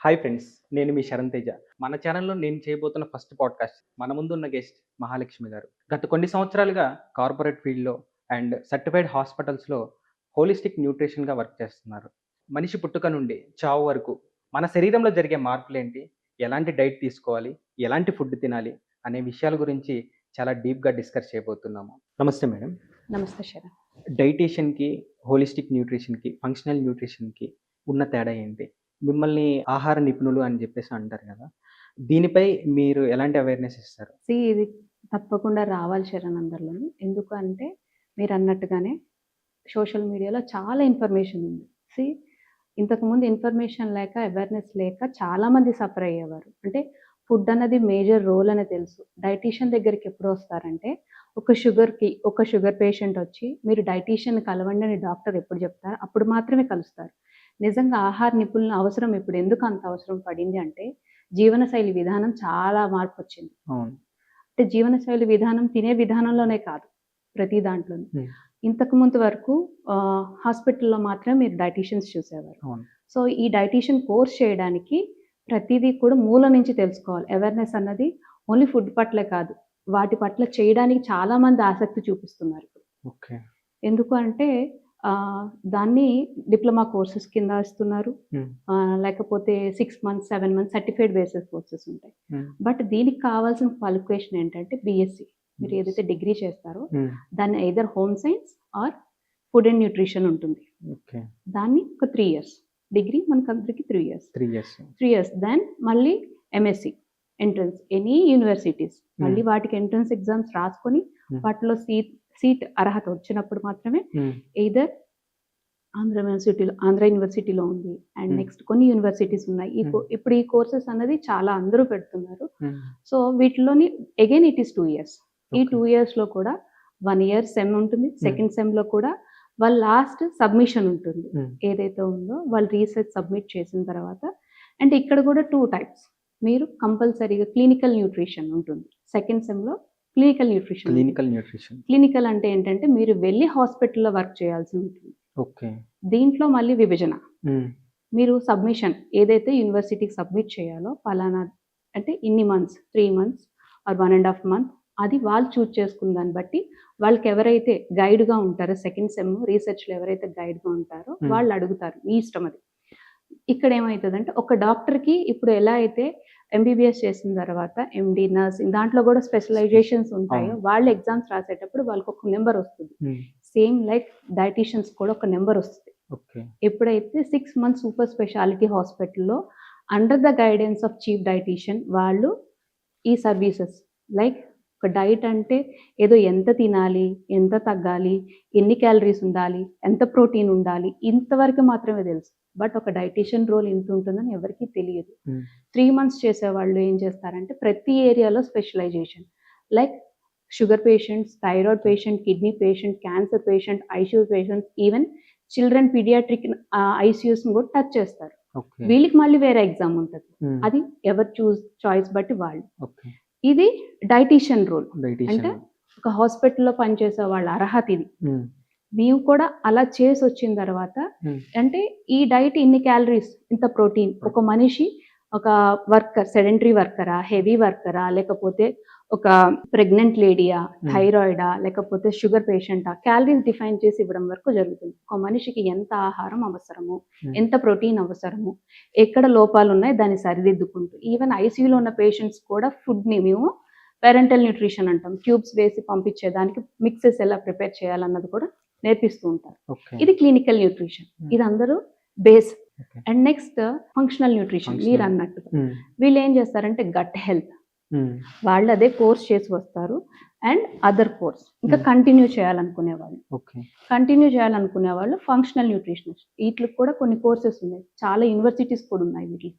Hi friends. నేను మీ శరణ్ తేజ. మన ఛానెల్‌లో నేను చేయబోతున్న ఫస్ట్ పాడ్‌కాస్ట్. మన ముందున్న గెస్ట్ మహాలక్ష్మి గారు. గత కొన్ని సంవత్సరాలుగా కార్పొరేట్ ఫీల్డ్‌లో అండ్ సర్టిఫైడ్ హాస్పిటల్స్‌లో హోలిస్టిక్ న్యూట్రిషన్‌గా వర్క్ చేస్తున్నారు. మనిషి పుట్టుక నుండి చావు వరకు మన శరీరంలో జరిగే మార్పులేంటి? ఎలాంటి డైట్ తీసుకోవాలి? ఎలాంటి ఫుడ్ తినాలి? అనే విషయాల గురించి చాలా డీప్‌గా డిస్కస్ చేయబోతున్నాము. నమస్తే మేడం. నమస్తే శరణ్. డైటీషియన్‌కి, హోలిస్టిక్ న్యూట్రిషన్‌కి, ఫంక్షనల్ న్యూట్రిషన్‌కి ఉన్న తేడా ఏంటి? మిమ్మల్ని ఆహార నిపుణులు అని జెప్పేసి అంటారు గదా! దీనిపై మీరు ఎలాంటి అవేర్‌నెస్ ఇస్తారు? ఇది తప్పకుండా రావాలి శరణ్ అందరిలోని. ఎందుకు అంటే మీరన్నట్టుగానే సోషల్ మీడియాలో చాలా ఇన్ఫర్మేషన్ ఉంది. సీ ఇంతకుముందు ఇన్ఫర్మేషన్ లేక, అవేర్‌నెస్ లేక చాలామంది సఫర్ అయ్యేవారు. అంటే ఫుడ్ అన్నది మేజర్ రోల్ అని తెలుసు. డైటీషియన్ దగ్గరికి ఎప్పుడు వస్తారంటే ఒక షుగర్ పేషెంట్ వచ్చి మీరు డైటీషియన్‌ని కలవండి అని డాక్టర్ ఎప్పుడు చెప్తారో అప్పుడు మాత్రమే కలుస్తారు. నిజంగా ఆహార నిపుణుల అవసరం ఇప్పుడు ఎందుకు అంత అవసరం పడింది అంటే జీవనశైలి విధానం చాలా మార్పొచ్చింది. అవును. అంటే జీవనశైలి విధానం తినే విధానంలోనే కాదు, ప్రతి దాంట్లోను. ఇంతకు ముందు వరకు హాస్పిటల్‌లో మాత్రమే మీరు డైటీషియన్స్ చూసేవారు. అవును. సో, ఈ డైటీషియన్ కోర్స్ చేయడానికి ప్రతీదీ కూడా మూల నుంచి తెలుసుకోవాలి. అవేర్‌నెస్ అన్నది ఓన్లీ ఫుడ్ పట్లే కాదు, వాటి పట్ల చేయడానికి చాలామంది ఆసక్తి చూపిస్తున్నారు ఇప్పుడు. ఓకే. ఎందుకు అంటే దాన్ని డిప్లొమా కోర్సెస్ కింద ఇస్తున్నారు. లేకపోతే 6 months, 7 months certified basis courses ఉంటాయి. బట్ దీనికి కావాల్సిన క్వాలిఫికేషన్ ఏంటంటే బీఎస్సీ. మీరు ఏదైతే డిగ్రీ చేస్తారో దాన్ని either home science or food and nutrition ఉంటుంది. ఓకే. దాన్ని ఒక 3 ఇయర్స్ డిగ్రీ, మనకందరికి 3 ఇయర్స్. 3 ఇయర్స్. దెన్ మళ్ళీ ఎంఎస్సీ ఎంట్రన్స్ ఎనీ యూనివర్సిటీస్. మళ్ళీ వాటికి ఎంట్రన్స్ ఎగ్జామ్స్ రాసుకొని వాటిలో సీట్ అర్హత వచ్చినప్పుడు మాత్రమే ఎయిదర్ ఆంధ్ర యూనివర్సిటీలో ఉంది అండ్ నెక్స్ట్ కొన్ని యూనివర్సిటీస్ ఉన్నాయి. ఇప్పుడు ఈ కోర్సెస్ అన్నది చాలా అందరూ పెడుతున్నారు. సో వీటిలోని అగైన్ ఇట్ ఈస్ 2 ఇయర్స్. ఈ 2 ఇయర్స్‌లో కూడా 1 ఇయర్ సెమ్ ఉంటుంది. సెకండ్ సెమ్‌లో కూడా వాళ్ళ లాస్ట్ సబ్మిషన్ ఉంటుంది. ఏదైతే ఉందో వాళ్ళు రీసెర్చ్ సబ్మిట్ చేసిన తర్వాత అంటే ఇక్కడ కూడా 2 టైప్స్. మీరు కంపల్సరీగా క్లినికల్ న్యూట్రిషన్ ఉంటుంది. సెకండ్ సెమ్‌లో క్లినికల్ న్యూట్రిషన్. క్లినికల్ అంటే ఏంటంటే మీరు వెళ్ళి హాస్పిటల్‌లో వర్క్ చేయాల్సి ఉంటుంది. ఓకే. దీంట్లో మళ్ళీ విభజన. మీరు సబ్మిషన్ ఏదైతే యూనివర్సిటీకి సబ్మిట్ చేయాలో పలానా అంటే ఇన్ని మంత్స్, 3 మంత్స్ ఆర్ 1.5 మంత్ అది వాళ్ళు చూజ్ చేసుకున్న దాన్ని బట్టి వాళ్ళకి ఎవరైతే గైడ్‌గా ఉంటారో సెకండ్ సెమ్ రీసెర్చ్‌లో ఎవరైతే గైడ్‌గా ఉంటారో వాళ్ళు అడుగుతారు. మీ ఇష్టం అది. ఇక్కడ ఏమైతదంటే ఒక డాక్టర్‌కి ఇప్పుడు ఎలా అయితే ఎంబీబీఎస్ చేసిన తర్వాత ఎండీ, నర్సింగ్ దాంట్లో కూడా స్పెషలైజేషన్స్ ఉంటాయో వాళ్ళు ఎగ్జామ్స్ రాసేటప్పుడు వాళ్ళకి ఒక నెంబర్ వస్తుంది. సేమ్ లైక్ డైటీషియన్స్ కూడా ఒక నెంబర్ వస్తుంది. ఎప్పుడైతే 6 మంత్స్ సూపర్ స్పెషాలిటీ హాస్పిటల్‌లో under the guidance of chief dietician వాళ్ళు ఈ సర్వీసెస్ లైక్ ఒక డైట్ అంటే ఏదో ఎంత తినాలి, ఎంత తగ్గాలి, ఎన్ని క్యాలరీస్ ఉండాలి, ఎంత ప్రోటీన్ ఉండాలి, ఇంతవరకు మాత్రమే తెలుసు. బట్ ఒక డైటీషియన్ రోల్ ఇంత ఉంటుందని ఎవరికీ తెలియదు. 3 మంత్స్ చేసేవాళ్ళు ఏం చేస్తారంటే ప్రతి ఏరియాలో specialisation like sugar patients, thyroid patient, kidney patient, cancer patient, ICU patients, even children paediatric ఐసీయూస్‌ని కూడా టచ్ చేస్తారు. వీళ్ళకి మళ్ళీ వేరే ఎగ్జామ్ ఉంటుంది. అది ఎవరు చాయిస్ బట్టి వాళ్ళు. ఇది డైటీషియన్ రోల్. అంటే ఒక హాస్పిటల్‌లో పనిచేసే వాళ్ళ అర్హత ఇది. నీవు కూడా అలా చేసి వచ్చిన తర్వాత అంటే ఈ డైట్ ఇన్ని క్యాలరీస్, ఇంత ప్రోటీన్, ఒక మనిషి ఒక వర్కర్, సెడెంటరీ వర్కరా, హెవీ వర్కరా, లేకపోతే ఒక ప్రెగ్నెంట్ లేడీయా, థైరాయిడా, లేకపోతే షుగర్ పేషెంటా, క్యాలరీస్ డిఫైన్ చేసి ఇవ్వడం వరకు జరుగుతుంది. ఒక మనిషికి ఎంత ఆహారం అవసరము, ఎంత ప్రోటీన్ అవసరము, ఎక్కడ లోపాలు ఉన్నాయి దాన్ని సరిదిద్దుకుంటూ ఈవెన్ ఐసీయూలో ఉన్న పేషెంట్స్ కూడా ఫుడ్ని మేము పేరెంటల్ న్యూట్రిషన్ అంటాం. ట్యూబ్స్ వేసి పంపించేదానికి మిక్సెస్ ఎలా ప్రిపేర్ చేయాలన్నది కూడా నేర్పిస్తూ ఉంటారు. ఇది క్లినికల్ న్యూట్రిషన్. ఇది అందరూ base. And next functional nutrition. మీరు అన్నట్టుగా వీళ్ళు ఏం చేస్తారంటే గట్ హెల్త్ వాళ్ళు అదే కోర్స్ చేసి వస్తారు. అండ్ అదర్ కోర్స్ ఇంకా కంటిన్యూ చేయాలనుకునే వాళ్ళు ఫంక్షనల్ న్యూట్రిషనిస్ట్. వీటికి కూడా కొన్ని కోర్సెస్ ఉన్నాయి, చాలా యూనివర్సిటీస్ కూడా ఉన్నాయి వీటికి.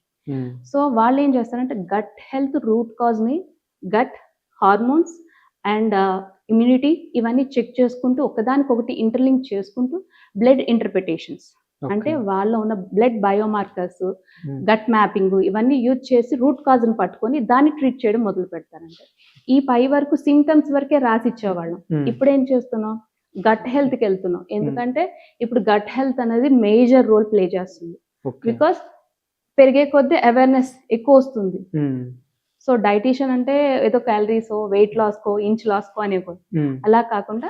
సో వాళ్ళు ఏం చేస్తారంటే గట్ హెల్త్ రూట్ కాజ్ ని, గట్ హార్మోన్స్ అండ్ ఇమ్యూనిటీ ఇవన్నీ చెక్ చేసుకుంటూ ఒకదానికొకటి ఇంటర్లింక్ చేసుకుంటూ బ్లడ్ ఇంటర్ప్రిటేషన్స్ అంటే వాళ్ళలో ఉన్న బ్లడ్ బయోమార్కర్స్, గట్ మ్యాపింగ్ ఇవన్నీ యూజ్ చేసి రూట్ కాజ్ని పట్టుకొని దాన్ని ట్రీట్ చేయడం మొదలు పెడతారంటే ఈ పై వరకు సిమ్టమ్స్ వరకే రాసి ఇచ్చేవాళ్ళం. ఇప్పుడు ఏం చేస్తున్నాం, గట్ హెల్త్కి వెళ్తున్నాం. ఎందుకంటే ఇప్పుడు గట్ హెల్త్ అనేది మేజర్ రోల్ ప్లే చేస్తుంది. బికాస్ పెరిగే కొద్దీ అవేర్నెస్ ఎక్కువ వస్తుంది. సో డైటీషియన్ అంటే ఏదో క్యాలరీస్ వెయిట్ లాస్కో ఇంచ్ లాస్కో అనేవారు. అలా కాకుండా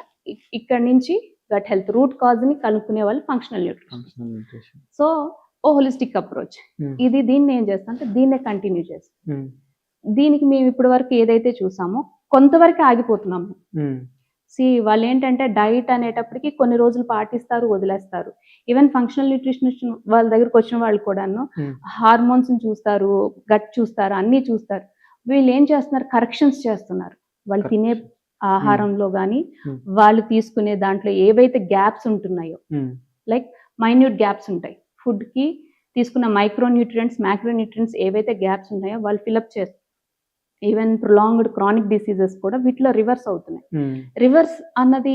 ఇక్కడ నుంచి గట్ హెల్త్ రూట్ కాజ్ ని కనుక్కునే వాళ్ళు ఫంక్షనల్ న్యూట్రిషన్. సో ఓ హోలిస్టిక్ అప్రోచ్. దీన్ని ఏం చేస్తాం అంటే దీన్నే కంటిన్యూ చేస్తాం. దీనికి మేము ఇప్పటి వరకు ఏదైతే చూసామో కొంతవరకు ఆగిపోతున్నాము. వాళ్ళు ఏంటంటే డైట్ అనేటప్పటికి కొన్ని రోజులు పాటిస్తారు, వదిలేస్తారు. ఈవెన్ ఫంక్షనల్ న్యూట్రిషనిస్ట్ వాళ్ళ దగ్గరకు వచ్చిన వాళ్ళు కూడాను హార్మోన్స్ చూస్తారు, గట్ చూస్తారు, అన్ని చూస్తారు. వీళ్ళు ఏం చేస్తున్నారు, కరెక్షన్స్ చేస్తున్నారు. వాళ్ళు తినే ఆహారంలో కానీ వాళ్ళు తీసుకునే దాంట్లో ఏవైతే గ్యాప్స్ ఉంటున్నాయో, లైక్ మైన్యూట్ గ్యాప్స్ ఉంటాయి ఫుడ్ కి, తీసుకున్న మైక్రోన్యూట్రియంట్స్ మ్యాక్రోన్యూట్రియంట్స్ ఏవైతే గ్యాప్స్ ఉన్నాయో వాళ్ళు ఫిల్అప్ చేస్తారు. ఈవెన్ ప్రొలాంగ్డ్ క్రానిక్ డిసీజెస్ కూడా వీటిలో రివర్స్ అవుతున్నాయి. రివర్స్ అన్నది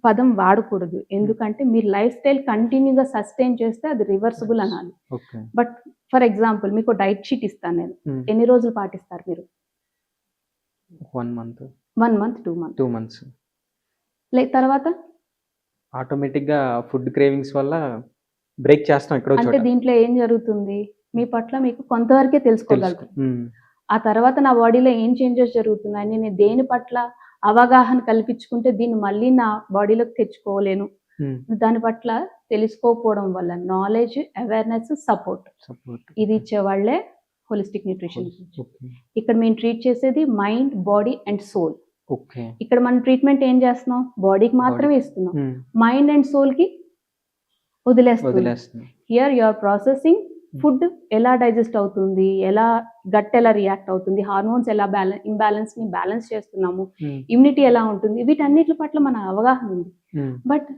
పదం వాడకూడదు, ఎందుకంటే మీరు లైఫ్ స్టైల్ కంటిన్యూగా సస్టైన్ చేస్తే అది రివర్సిబుల్ అనాలి. బట్ ఫర్ ఎగ్జాంపుల్ మీకు డైట్ షీట్ ఇస్తాను నేను, ఎన్ని రోజులు పాటిస్తారు మీరు? 1 month, 1 month, 2 months. తర్వాత ఆటోమేటిక్ గా ఫుడ్ క్రేవింగ్స్ వల్ల బ్రేక్ చేస్తాం. అంటే దీంట్లో ఏం జరుగుతుంది, మీ పట్ల మీకు కొంతవరకే తెలుసుకోగలుగుతారు. ఆ తర్వాత నా బాడీలో ఏం చేంజెస్ జరుగుతున్నాయి, నేను దేని పట్ల అవగాహన కల్పించుకుంటే దీన్ని మళ్ళీ నా బాడీలోకి తెచ్చుకోలేను, దాని పట్ల తెలుసుకోకపోవడం వల్ల నాలెడ్జ్, అవేర్నెస్, సపోర్ట్ ఇది ఇచ్చేవాళ్లే హోలిస్టిక్ న్యూట్రిషన్. ఇక్కడ మేము ట్రీట్ చేసేది మైండ్, బాడీ అండ్ సోల్. ఇక్కడ మనం ట్రీట్మెంట్ ఏం చేస్తున్నాం, బాడీకి మాత్రమే ఇస్తున్నాం, మైండ్ అండ్ సోల్ కి వదిలేస్తున్నాం. Here you are processing food ఎలా డైజెస్ట్ అవుతుంది, ఎలా గట్ ఎలా రియాక్ట్ అవుతుంది, హార్మోన్స్ ఎలా ఇంబ్యాలెన్స్ ని బ్యాలెన్స్ చేస్తున్నాము, ఇమ్యూనిటీ ఎలా ఉంటుంది, వీటన్నిటి పట్ల మన అవగాహన ఉంది. బట్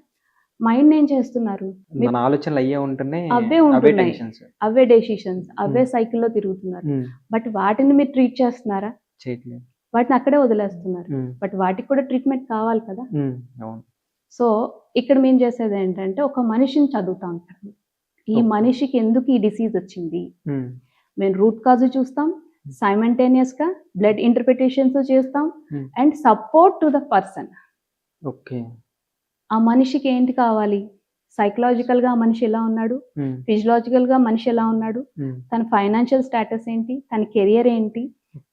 మైండ్ ఏం చేస్తున్నారు, అవే డెసిషన్స్, అవే సైకిల్లో తిరుగుతున్నారు. బట్ వాటిని మీరు ట్రీట్ చేస్తున్నారా? వాటిని అక్కడే వదిలేస్తున్నారు. బట్ వాటికి కూడా ట్రీట్మెంట్ కావాలి కదా. సో ఇక్కడ మేము చేసేది ఏంటంటే ఒక మనిషిని చదువుతాం. ఈ మనిషికి ఎందుకు ఈ డిసీజ్ వచ్చింది, మేము రూట్ కాజ్ చూస్తాం, సైమల్టేనియస్ గా బ్లడ్ ఇంటర్ప్రిటేషన్స్ చేస్తాం, and support to the person. ఆ మనిషికి ఏంటి కావాలి, సైకలాజికల్ గా మనిషి ఎలా ఉన్నాడు, ఫిజియలాజికల్ గా మనిషి ఎలా ఉన్నాడు, తన ఫైనాన్షియల్ స్టేటస్ ఏంటి, తన కెరియర్ ఏంటి,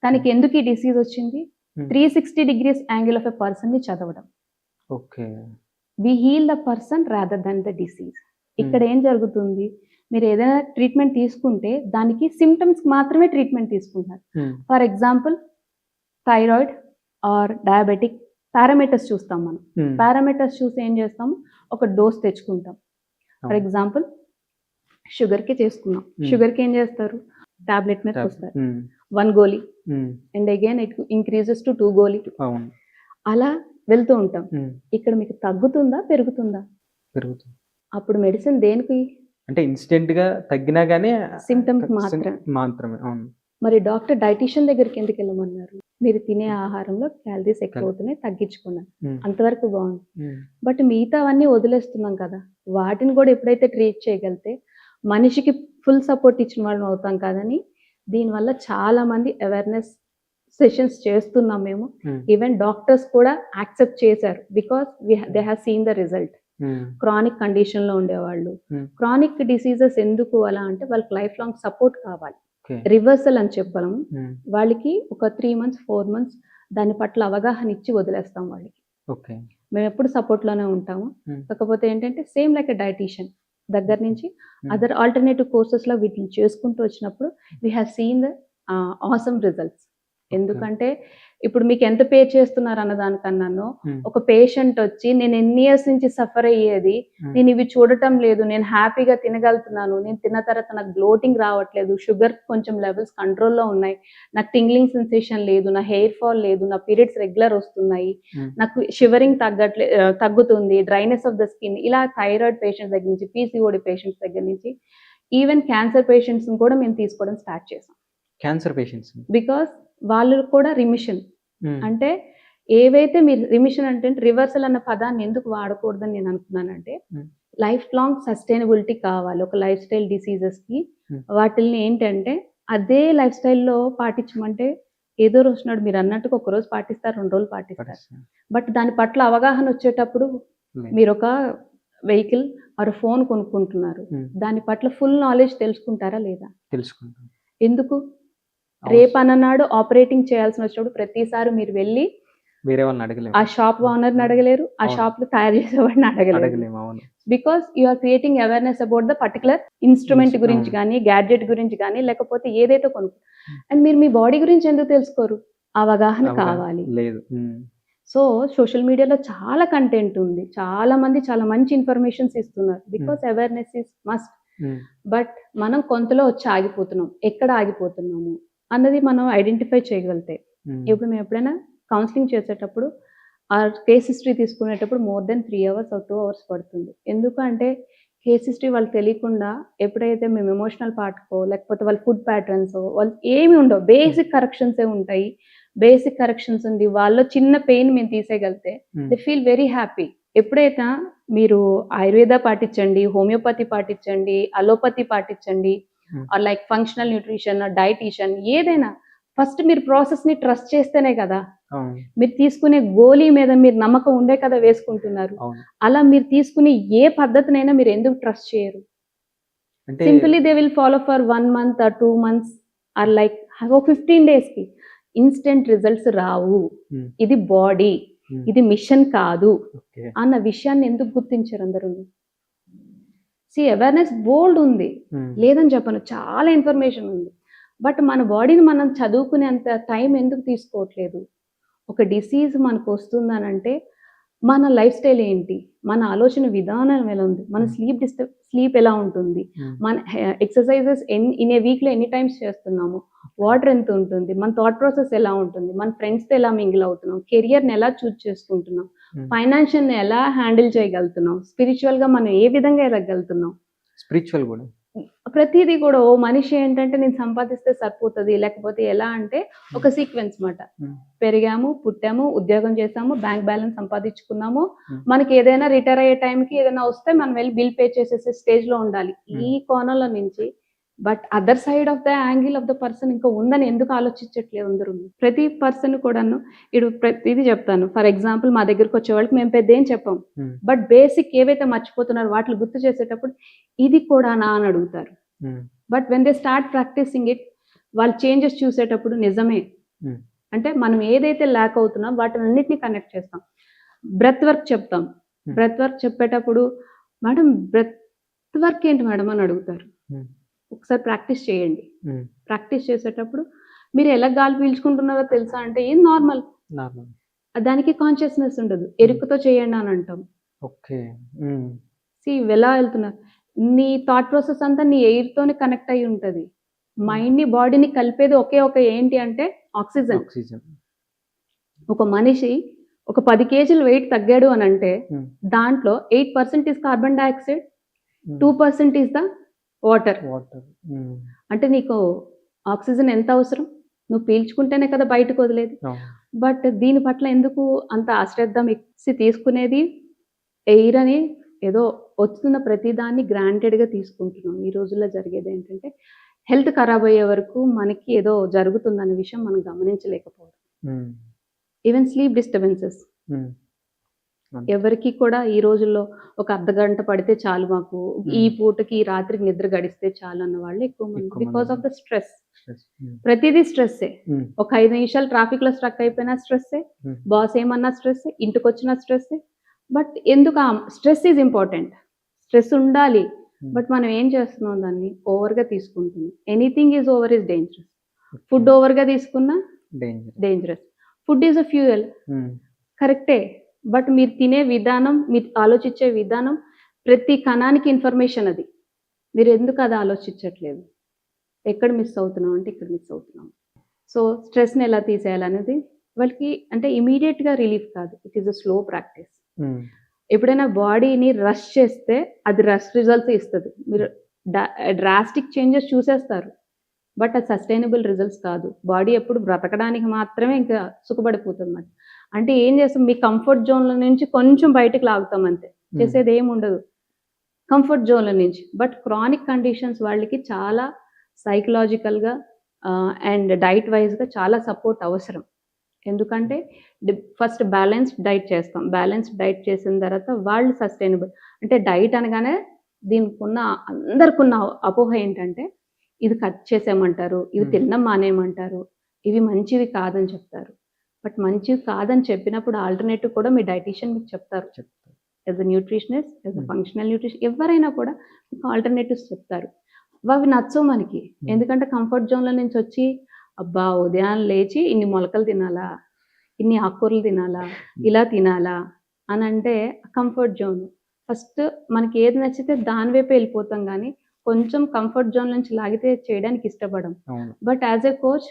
తనకి ఎందుకు ఈ డిసీజ్ వచ్చింది, 360 degrees angle of a person ని చదవడం. We heal the person rather than the disease. ఇక్కడ ఏం జరుగుతుంది, మీరు ఏదైనా ట్రీట్మెంట్ తీసుకుంటే దానికి సిమ్టమ్స్ మాత్రమే ట్రీట్మెంట్ తీసుకుంటారు. For example thyroid or diabetic parameters చూస్తాం మనం. పారామీటర్స్ చూసి ఏం చేస్తాం, ఒక డోస్ తెచ్చుకుంటాం. ఫర్ ఎగ్జాంపుల్ షుగర్ కి చేసుకున్నాం, షుగర్ కి ఏం చేస్తారు, టాబ్లెట్ మీద వస్తారు, 1 గోలీ and again it increases to 2 గోలీ, అలా వెళ్తూ ఉంటాం. ఇక్కడ మీకు తగ్గుతుందా పెరుగుతుందా? పెరుగుతుంది. అప్పుడు మెడిసిన్ దేనికి, అంటే ఇన్స్టెంట్ గా తగ్గినా గానీ సిమ్టమ్స్ మాత్రమే. మరి డాక్టర్ డైటీషియన్ దగ్గరికి ఎందుకు వెళ్ళమన్నారు, మీరు తినే ఆహారంలో క్యాలరీస్ ఎక్కువ అవుతున్నాయి, తగ్గించుకున్నారు, అంతవరకు బాగుంది. బట్ మిగతావన్నీ వదిలేస్తున్నాం కదా, వాటిని కూడా ఎప్పుడైతే ట్రీట్ చేయగలితే మనిషికి ఫుల్ సపోర్ట్ ఇచ్చిన వాళ్ళం అవుతాం కదని దీనివల్ల చాలా మంది అవేర్నెస్ సెషన్స్ చేస్తున్నాం మేము. ఈవెన్ డాక్టర్స్ కూడా యాక్సెప్ట్ చేశారు, because they have seen the result. Chronic condition లో ఉండేవాళ్ళు, క్రానిక్ డిసీజెస్ ఎందుకు అలా అంటే వాళ్ళకి లైఫ్ లాంగ్ సపోర్ట్ కావాలి, రివర్సల్ అని చెప్పడం. వాళ్ళకి ఒక 3 months 4 months దాని పట్ల అవగాహన ఇచ్చి వదిలేస్తాం వాళ్ళకి. మేము ఎప్పుడు సపోర్ట్ లోనే ఉంటాము. కాకపోతే ఏంటంటే సేమ్ లైక్ ఎ డైటీషియన్ దగ్గర నుంచి అదర్ ఆల్టర్నేటివ్ కోర్సెస్ లో వీటిని చేసుకుంటూ వచ్చినప్పుడు we have seen the awesome results. ఎందుకంటే ఇప్పుడు మీకు ఎంత పే చేస్తున్నారు అన్న దానికన్నాను, ఒక పేషెంట్ వచ్చి నేను ఎన్ని ఇయర్స్ నుంచి సఫర్ అయ్యేది, నేను ఇవి చూడటం లేదు, నేను హ్యాపీగా తినగలుగుతున్నాను, నేను తిన్న తర్వాత నాకు బ్లోటింగ్ రావట్లేదు, షుగర్ కొంచెం లెవెల్స్ కంట్రోల్లో ఉన్నాయి, నాకు టింగ్లింగ్ సెన్సేషన్ లేదు, నా హెయిర్ ఫాల్ లేదు, నా పీరియడ్స్ రెగ్యులర్ వస్తున్నాయి, నాకు షివరింగ్ తగ్గుతుంది, డ్రైనెస్ ఆఫ్ ద స్కిన్. ఇలా థైరాయిడ్ పేషెంట్స్ దగ్గర నుంచి, పీసీఓడి పేషెంట్స్ దగ్గర నుంచి ఈవెన్ క్యాన్సర్ పేషెంట్స్ కూడా మేము తీసుకోవడం స్టార్ట్ చేసాం. క్యాన్సర్ పేషెంట్స్ బికాస్ వాళ్ళు కూడా రిమిషన్ అంటే ఏవైతే మీరు రిమిషన్ అంటే రివర్సల్ అన్న పదాన్ని ఎందుకు వాడకూడదని నేను అనుకున్నానంటే, లైఫ్ లాంగ్ సస్టైనబిలిటీ కావాలి ఒక లైఫ్ స్టైల్ డిసీజెస్ కి. వాటిల్ని ఏంటంటే అదే లైఫ్ స్టైల్లో పాటించమంటే ఏదో రోజు నాడు మీరు అన్నట్టుగా ఒక రోజు పాటిస్తారు, 2 రోజులు పాటిస్తారు. బట్ దాని పట్ల అవగాహన వచ్చేటప్పుడు మీరు ఒక వెహికల్ ఆర్ ఫోన్ కొనుక్కుంటున్నారు, ఉమ్, దాని పట్ల ఫుల్ నాలెడ్జ్ తెలుసుకుంటారా లేదా? తెలుసుకుంటాం. ఎందుకు? అవసరం. రేపు అన్ననాడు ఆపరేటింగ్ చేయాల్సిన వచ్చినప్పుడు ప్రతిసారి మీరు వెళ్ళి వేరే వాళ్ళని అడగలేము. ఆ షాప్ ఓనర్ని అడగలేరు, ఆ అవును. షాప్ లో తయారు చేసేవాడిని అడగలేరు. అడగలేము. అవును. Because you are creating awareness about the particular instrument Yes, గురించి అవును. కానీ, గ్యాడ్జెట్ గురించి కానీ, లేకపోతే ఏదైతే కొనుక్కో అండ్ మీరు మీ బాడీ గురించి ఎందుకు తెలుసుకోరు? అవగాహన అవగాహన కావాలి. లేదు. సో సోషల్ మీడియాలో చాలా కంటెంట్ ఉంది, చాలా మంది చాలా మంచి ఇన్ఫర్మేషన్స్ ఇస్తున్నారు. Because awareness is must. But మనం కొంతలో వచ్చి ఆగిపోతున్నాం. ఎక్కడ ఆగిపోతున్నాము అన్నది మనం ఐడెంటిఫై చేయగలిగితే, ఇప్పుడు మేము ఎప్పుడైనా కౌన్సిలింగ్ చేసేటప్పుడు ఆ కేస్ హిస్టరీ తీసుకునేటప్పుడు more than 3 hours are 2 hours పడుతుంది. ఎందుకు అంటే కేస్ హిస్టరీ వాళ్ళకి తెలియకుండా ఎప్పుడైతే మేము ఎమోషనల్ పార్ట్కో లేకపోతే వాళ్ళ ఫుడ్ ప్యాటర్న్స్ వాళ్ళు ఏమి ఉండవు, బేసిక్ కరెక్షన్సే ఉంటాయి. బేసిక్ కరెక్షన్స్ ఉంది, వాళ్ళలో చిన్న పెయిన్ మేము తీసేయగలిగితే దే ఫీల్ వెరీ హ్యాపీ. ఎప్పుడైతే మీరు ఆయుర్వేద పాటించండి, హోమియోపతి పాటించండి, అలోపతి పాటించండి, or like functional nutrition, dietician, ఏదైనా ఫస్ట్ మీరు ప్రాసెస్ని ట్రస్ట్ చేస్తేనే కదా. మీరు తీసుకునే గోళీ మీద మీరు నమ్మకం ఉండే కదా వేసుకుంటున్నారు. అలా మీరు తీసుకునే ఏ పద్ధతినైనా మీరు ఎందుకు ట్రస్ట్ చేయరు? Simply they will follow for 1 month or 2 months or like 15 days కి ఇన్స్టెంట్ రిజల్ట్స్ రావు. ఇది బాడీ, ఇది మిషన్ కాదు అన్న విషయాన్ని ఎందుకు గుర్తించారు అందరూ? అవేర్నెస్ బోల్డ్ ఉంది, లేదని చెప్పను, చాలా ఇన్ఫర్మేషన్ ఉంది. బట్ మన బాడీని మనం చదువుకునేంత టైం ఎందుకు తీసుకోవట్లేదు? ఒక డిసీజ్ మనకు వస్తుందనంటే మన లైఫ్ స్టైల్ ఏంటి, మన ఆలోచన విధానం ఎలా ఉంది, మన స్లీప్ ఎలా ఉంటుంది, మన ఎక్సర్సైజెస్ ఇన్ ఏ వీక్లో ఎన్ని టైమ్స్ చేస్తున్నాము, వాటర్ ఎంత ఉంటుంది, మన థాట్ ప్రాసెస్ ఎలా ఉంటుంది, మన ఫ్రెండ్స్తో ఎలా మింగిల్ అవుతున్నాం, కెరియర్ని ఎలా చూస్ చేసుకుంటున్నాం, ఫైనాన్షియల్ని ఎలా హ్యాండిల్ చేయగలుగుతున్నాం, స్పిరిచువల్గా మనం ఏ విధంగా ఎదగలుగుతున్నాం. స్పిరిచువల్ కూడా ప్రతిదీ కూడా ఓ మనిషి ఏంటంటే నేను సంపాదిస్తే సరిపోతుంది, లేకపోతే ఎలా అంటే ఒక సీక్వెన్స్ మాట. పెరిగాము, పుట్టాము, ఉద్యోగం చేసాము, బ్యాంక్ బ్యాలెన్స్ సంపాదించుకున్నాము, మనకి ఏదైనా రిటైర్ అయ్యే టైంకి ఏదైనా వస్తే మనం వెళ్ళి బిల్ పే చేసేసే స్టేజ్లో ఉండాలి. ఈ కోణంలో నుంచి but other side of the angle of the person ఇంకా ఉందని ఎందుకు ఆలోచించట్లేదు అందరూ? ప్రతి పర్సన్ కూడాను ఇప్పుడు ప్రతిదీ చెప్తాను. ఫర్ ఎగ్జాంపుల్ మా దగ్గరకు వచ్చే వాళ్ళకి మేము పెద్ద ఏం చెప్పాం, బట్ బేసిక్ ఏవైతే మర్చిపోతున్నారో వాటిని గుర్తు చేసేటప్పుడు ఇది కూడా నా అని అడుగుతారు. But when they start practising it, వాళ్ళు చేంజెస్ చూసేటప్పుడు నిజమే అంటే మనం ఏదైతే ల్యాక్ అవుతున్నాం వాటిని అన్నిటినీ కనెక్ట్ చేస్తాం. బ్రెత్ వర్క్ చెప్తాం. బ్రెత్ వర్క్ చెప్పేటప్పుడు మేడం బ్రెత్ వర్క్ ఏంటి మేడం అని అడుగుతారు. ఒకసారి ప్రాక్టీస్ చేయండి. ప్రాక్టీస్ చేసేటప్పుడు మీరు ఎలా గాలి పీల్చుకుంటున్నారో తెలుసా అంటే ఏం నార్మల్, దానికి కాన్షియస్నెస్ ఉండదు. ఎరుకుతో చేయండి అని అంటాం. ఎలా వెళ్తున్నారు, నీ థాట్ ప్రాసెస్ అంతా నీ ఎయిర్తోనే కనెక్ట్ అయి ఉంటుంది. మైండ్ని బాడీని కలిపేది ఒకే ఒక ఏంటి అంటే ఆక్సిజన్. ఒక మనిషి ఒక 10 kg వెయిట్ తగ్గాడు అని అంటే దాంట్లో 8% is carbon dioxide, 2% is the water. అంటే నీకు ఆక్సిజన్ ఎంత అవసరం, నువ్వు పీల్చుకుంటేనే కదా బయటకు వదిలేది. బట్ దీని పట్ల ఎందుకు అంత అశ్రద్ధ? మిక్సీ తీసుకునేది ఎయిర్ అని ఏదో వస్తున్న ప్రతిదాన్ని గ్రాంటెడ్గా తీసుకుంటున్నాం. ఈ రోజుల్లో జరిగేది ఏంటంటే హెల్త్ ఖరాబ్ అయ్యే వరకు మనకి ఏదో జరుగుతుందన్న విషయం మనం గమనించలేకపోవడం. ఈవెన్ స్లీప్ డిస్టర్బెన్సెస్ ఎవరికి కూడా ఈ రోజుల్లో ఒక అర్ధగంట పడితే చాలు, మాకు ఈ పూటకి ఈ రాత్రికి నిద్ర గడిస్తే చాలు అన్న వాళ్ళు ఎక్కువ మంది. Because of the stress. ప్రతిదీ స్ట్రెస్సే. ఒక 5 నిమిషాలు ట్రాఫిక్ లో స్ట్రక్ అయిపోయినా స్ట్రెస్సే, బాస్ ఏమన్నా స్ట్రెస్సే, ఇంటికి వచ్చిన స్ట్రెస్సే. బట్ ఎందుకు స్ట్రెస్ ఈజ్ ఇంపార్టెంట్, స్ట్రెస్ ఉండాలి. బట్ మనం ఏం చేస్తున్నాం, దాన్ని ఓవర్గా తీసుకుంటున్నాం. Anything is over is dangerous. Food ఓవర్గా తీసుకున్నా dangerous. Food is a fuel, కరెక్టే. బట్ మీరు తినే విధానం, మీరు ఆలోచించే విధానం, ప్రతి కణానికి ఇన్ఫర్మేషన్ అది. మీరు ఎందుకు అది ఆలోచించట్లేదు? ఎక్కడ మిస్ అవుతున్నాం అంటే ఇక్కడ మిస్ అవుతున్నాం. సో స్ట్రెస్ని ఎలా తీసేయాలనేది వాళ్ళకి అంటే ఇమీడియట్గా రిలీఫ్ కాదు, it is a slow practice. ఎప్పుడైనా బాడీని రష్ చేస్తే అది రష్ రిజల్ట్స్ ఇస్తుంది. మీరు డ్రాస్టిక్ చేంజెస్ చూసేస్తారు, బట్ అది సస్టైనబుల్ రిజల్ట్స్ కాదు. బాడీ ఎప్పుడు బ్రతకడానికి మాత్రమే ఇంకా సుఖపడిపోతుంది. అంటే ఏం చేస్తాం, మీ కంఫర్ట్ జోన్ల నుంచి కొంచెం బయటకు లాగుతాం అంతే, చేసేది ఏమి ఉండదు కంఫర్ట్ జోన్ల నుంచి. బట్ క్రానిక్ కండిషన్స్ వాళ్ళకి చాలా సైకలాజికల్గా అండ్ డైట్ వైజ్గా చాలా సపోర్ట్ అవసరం. ఎందుకంటే ఫస్ట్ బ్యాలెన్స్డ్ డైట్ చేస్తాం. బ్యాలెన్స్డ్ డైట్ చేసిన తర్వాత వాళ్ళు సస్టైనబుల్ అంటే డైట్ అనగానే దీనికున్న అందరికున్న అపోహ ఏంటంటే ఇది కట్ చేసేయమంటారు, ఇవి తినడం మానేయమంటారు, ఇవి మంచివి కాదని చెప్తారు. బట్ మంచివి కాదని చెప్పినప్పుడు ఆల్టర్నేటివ్ కూడా మీ డైటీషియన్ మీకు చెప్తారు. As a nutritionist, as a functional nutrition ఎవరైనా కూడా మీకు ఆల్టర్నేటివ్స్ చెప్తారు. అవి నచ్చవు మనకి. ఎందుకంటే కంఫర్ట్ జోన్‌లో నుంచి వచ్చి అబ్బా! ఉదయాన్నే లేచి ఇన్ని మొలకలు తినాలా, ఇన్ని ఆకుకూరలు తినాలా, ఇలా తినాలా అనంటే కంఫర్ట్ జోన్. ఫస్ట్ మనకి ఏది నచ్చితే దాని వైపే వెళ్ళిపోతాం గానీ, కొంచెం కంఫర్ట్ జోన్ నుంచి లాగితే చేయడానికి ఇష్టపడం. బట్ యాజ్ ఎ కోచ్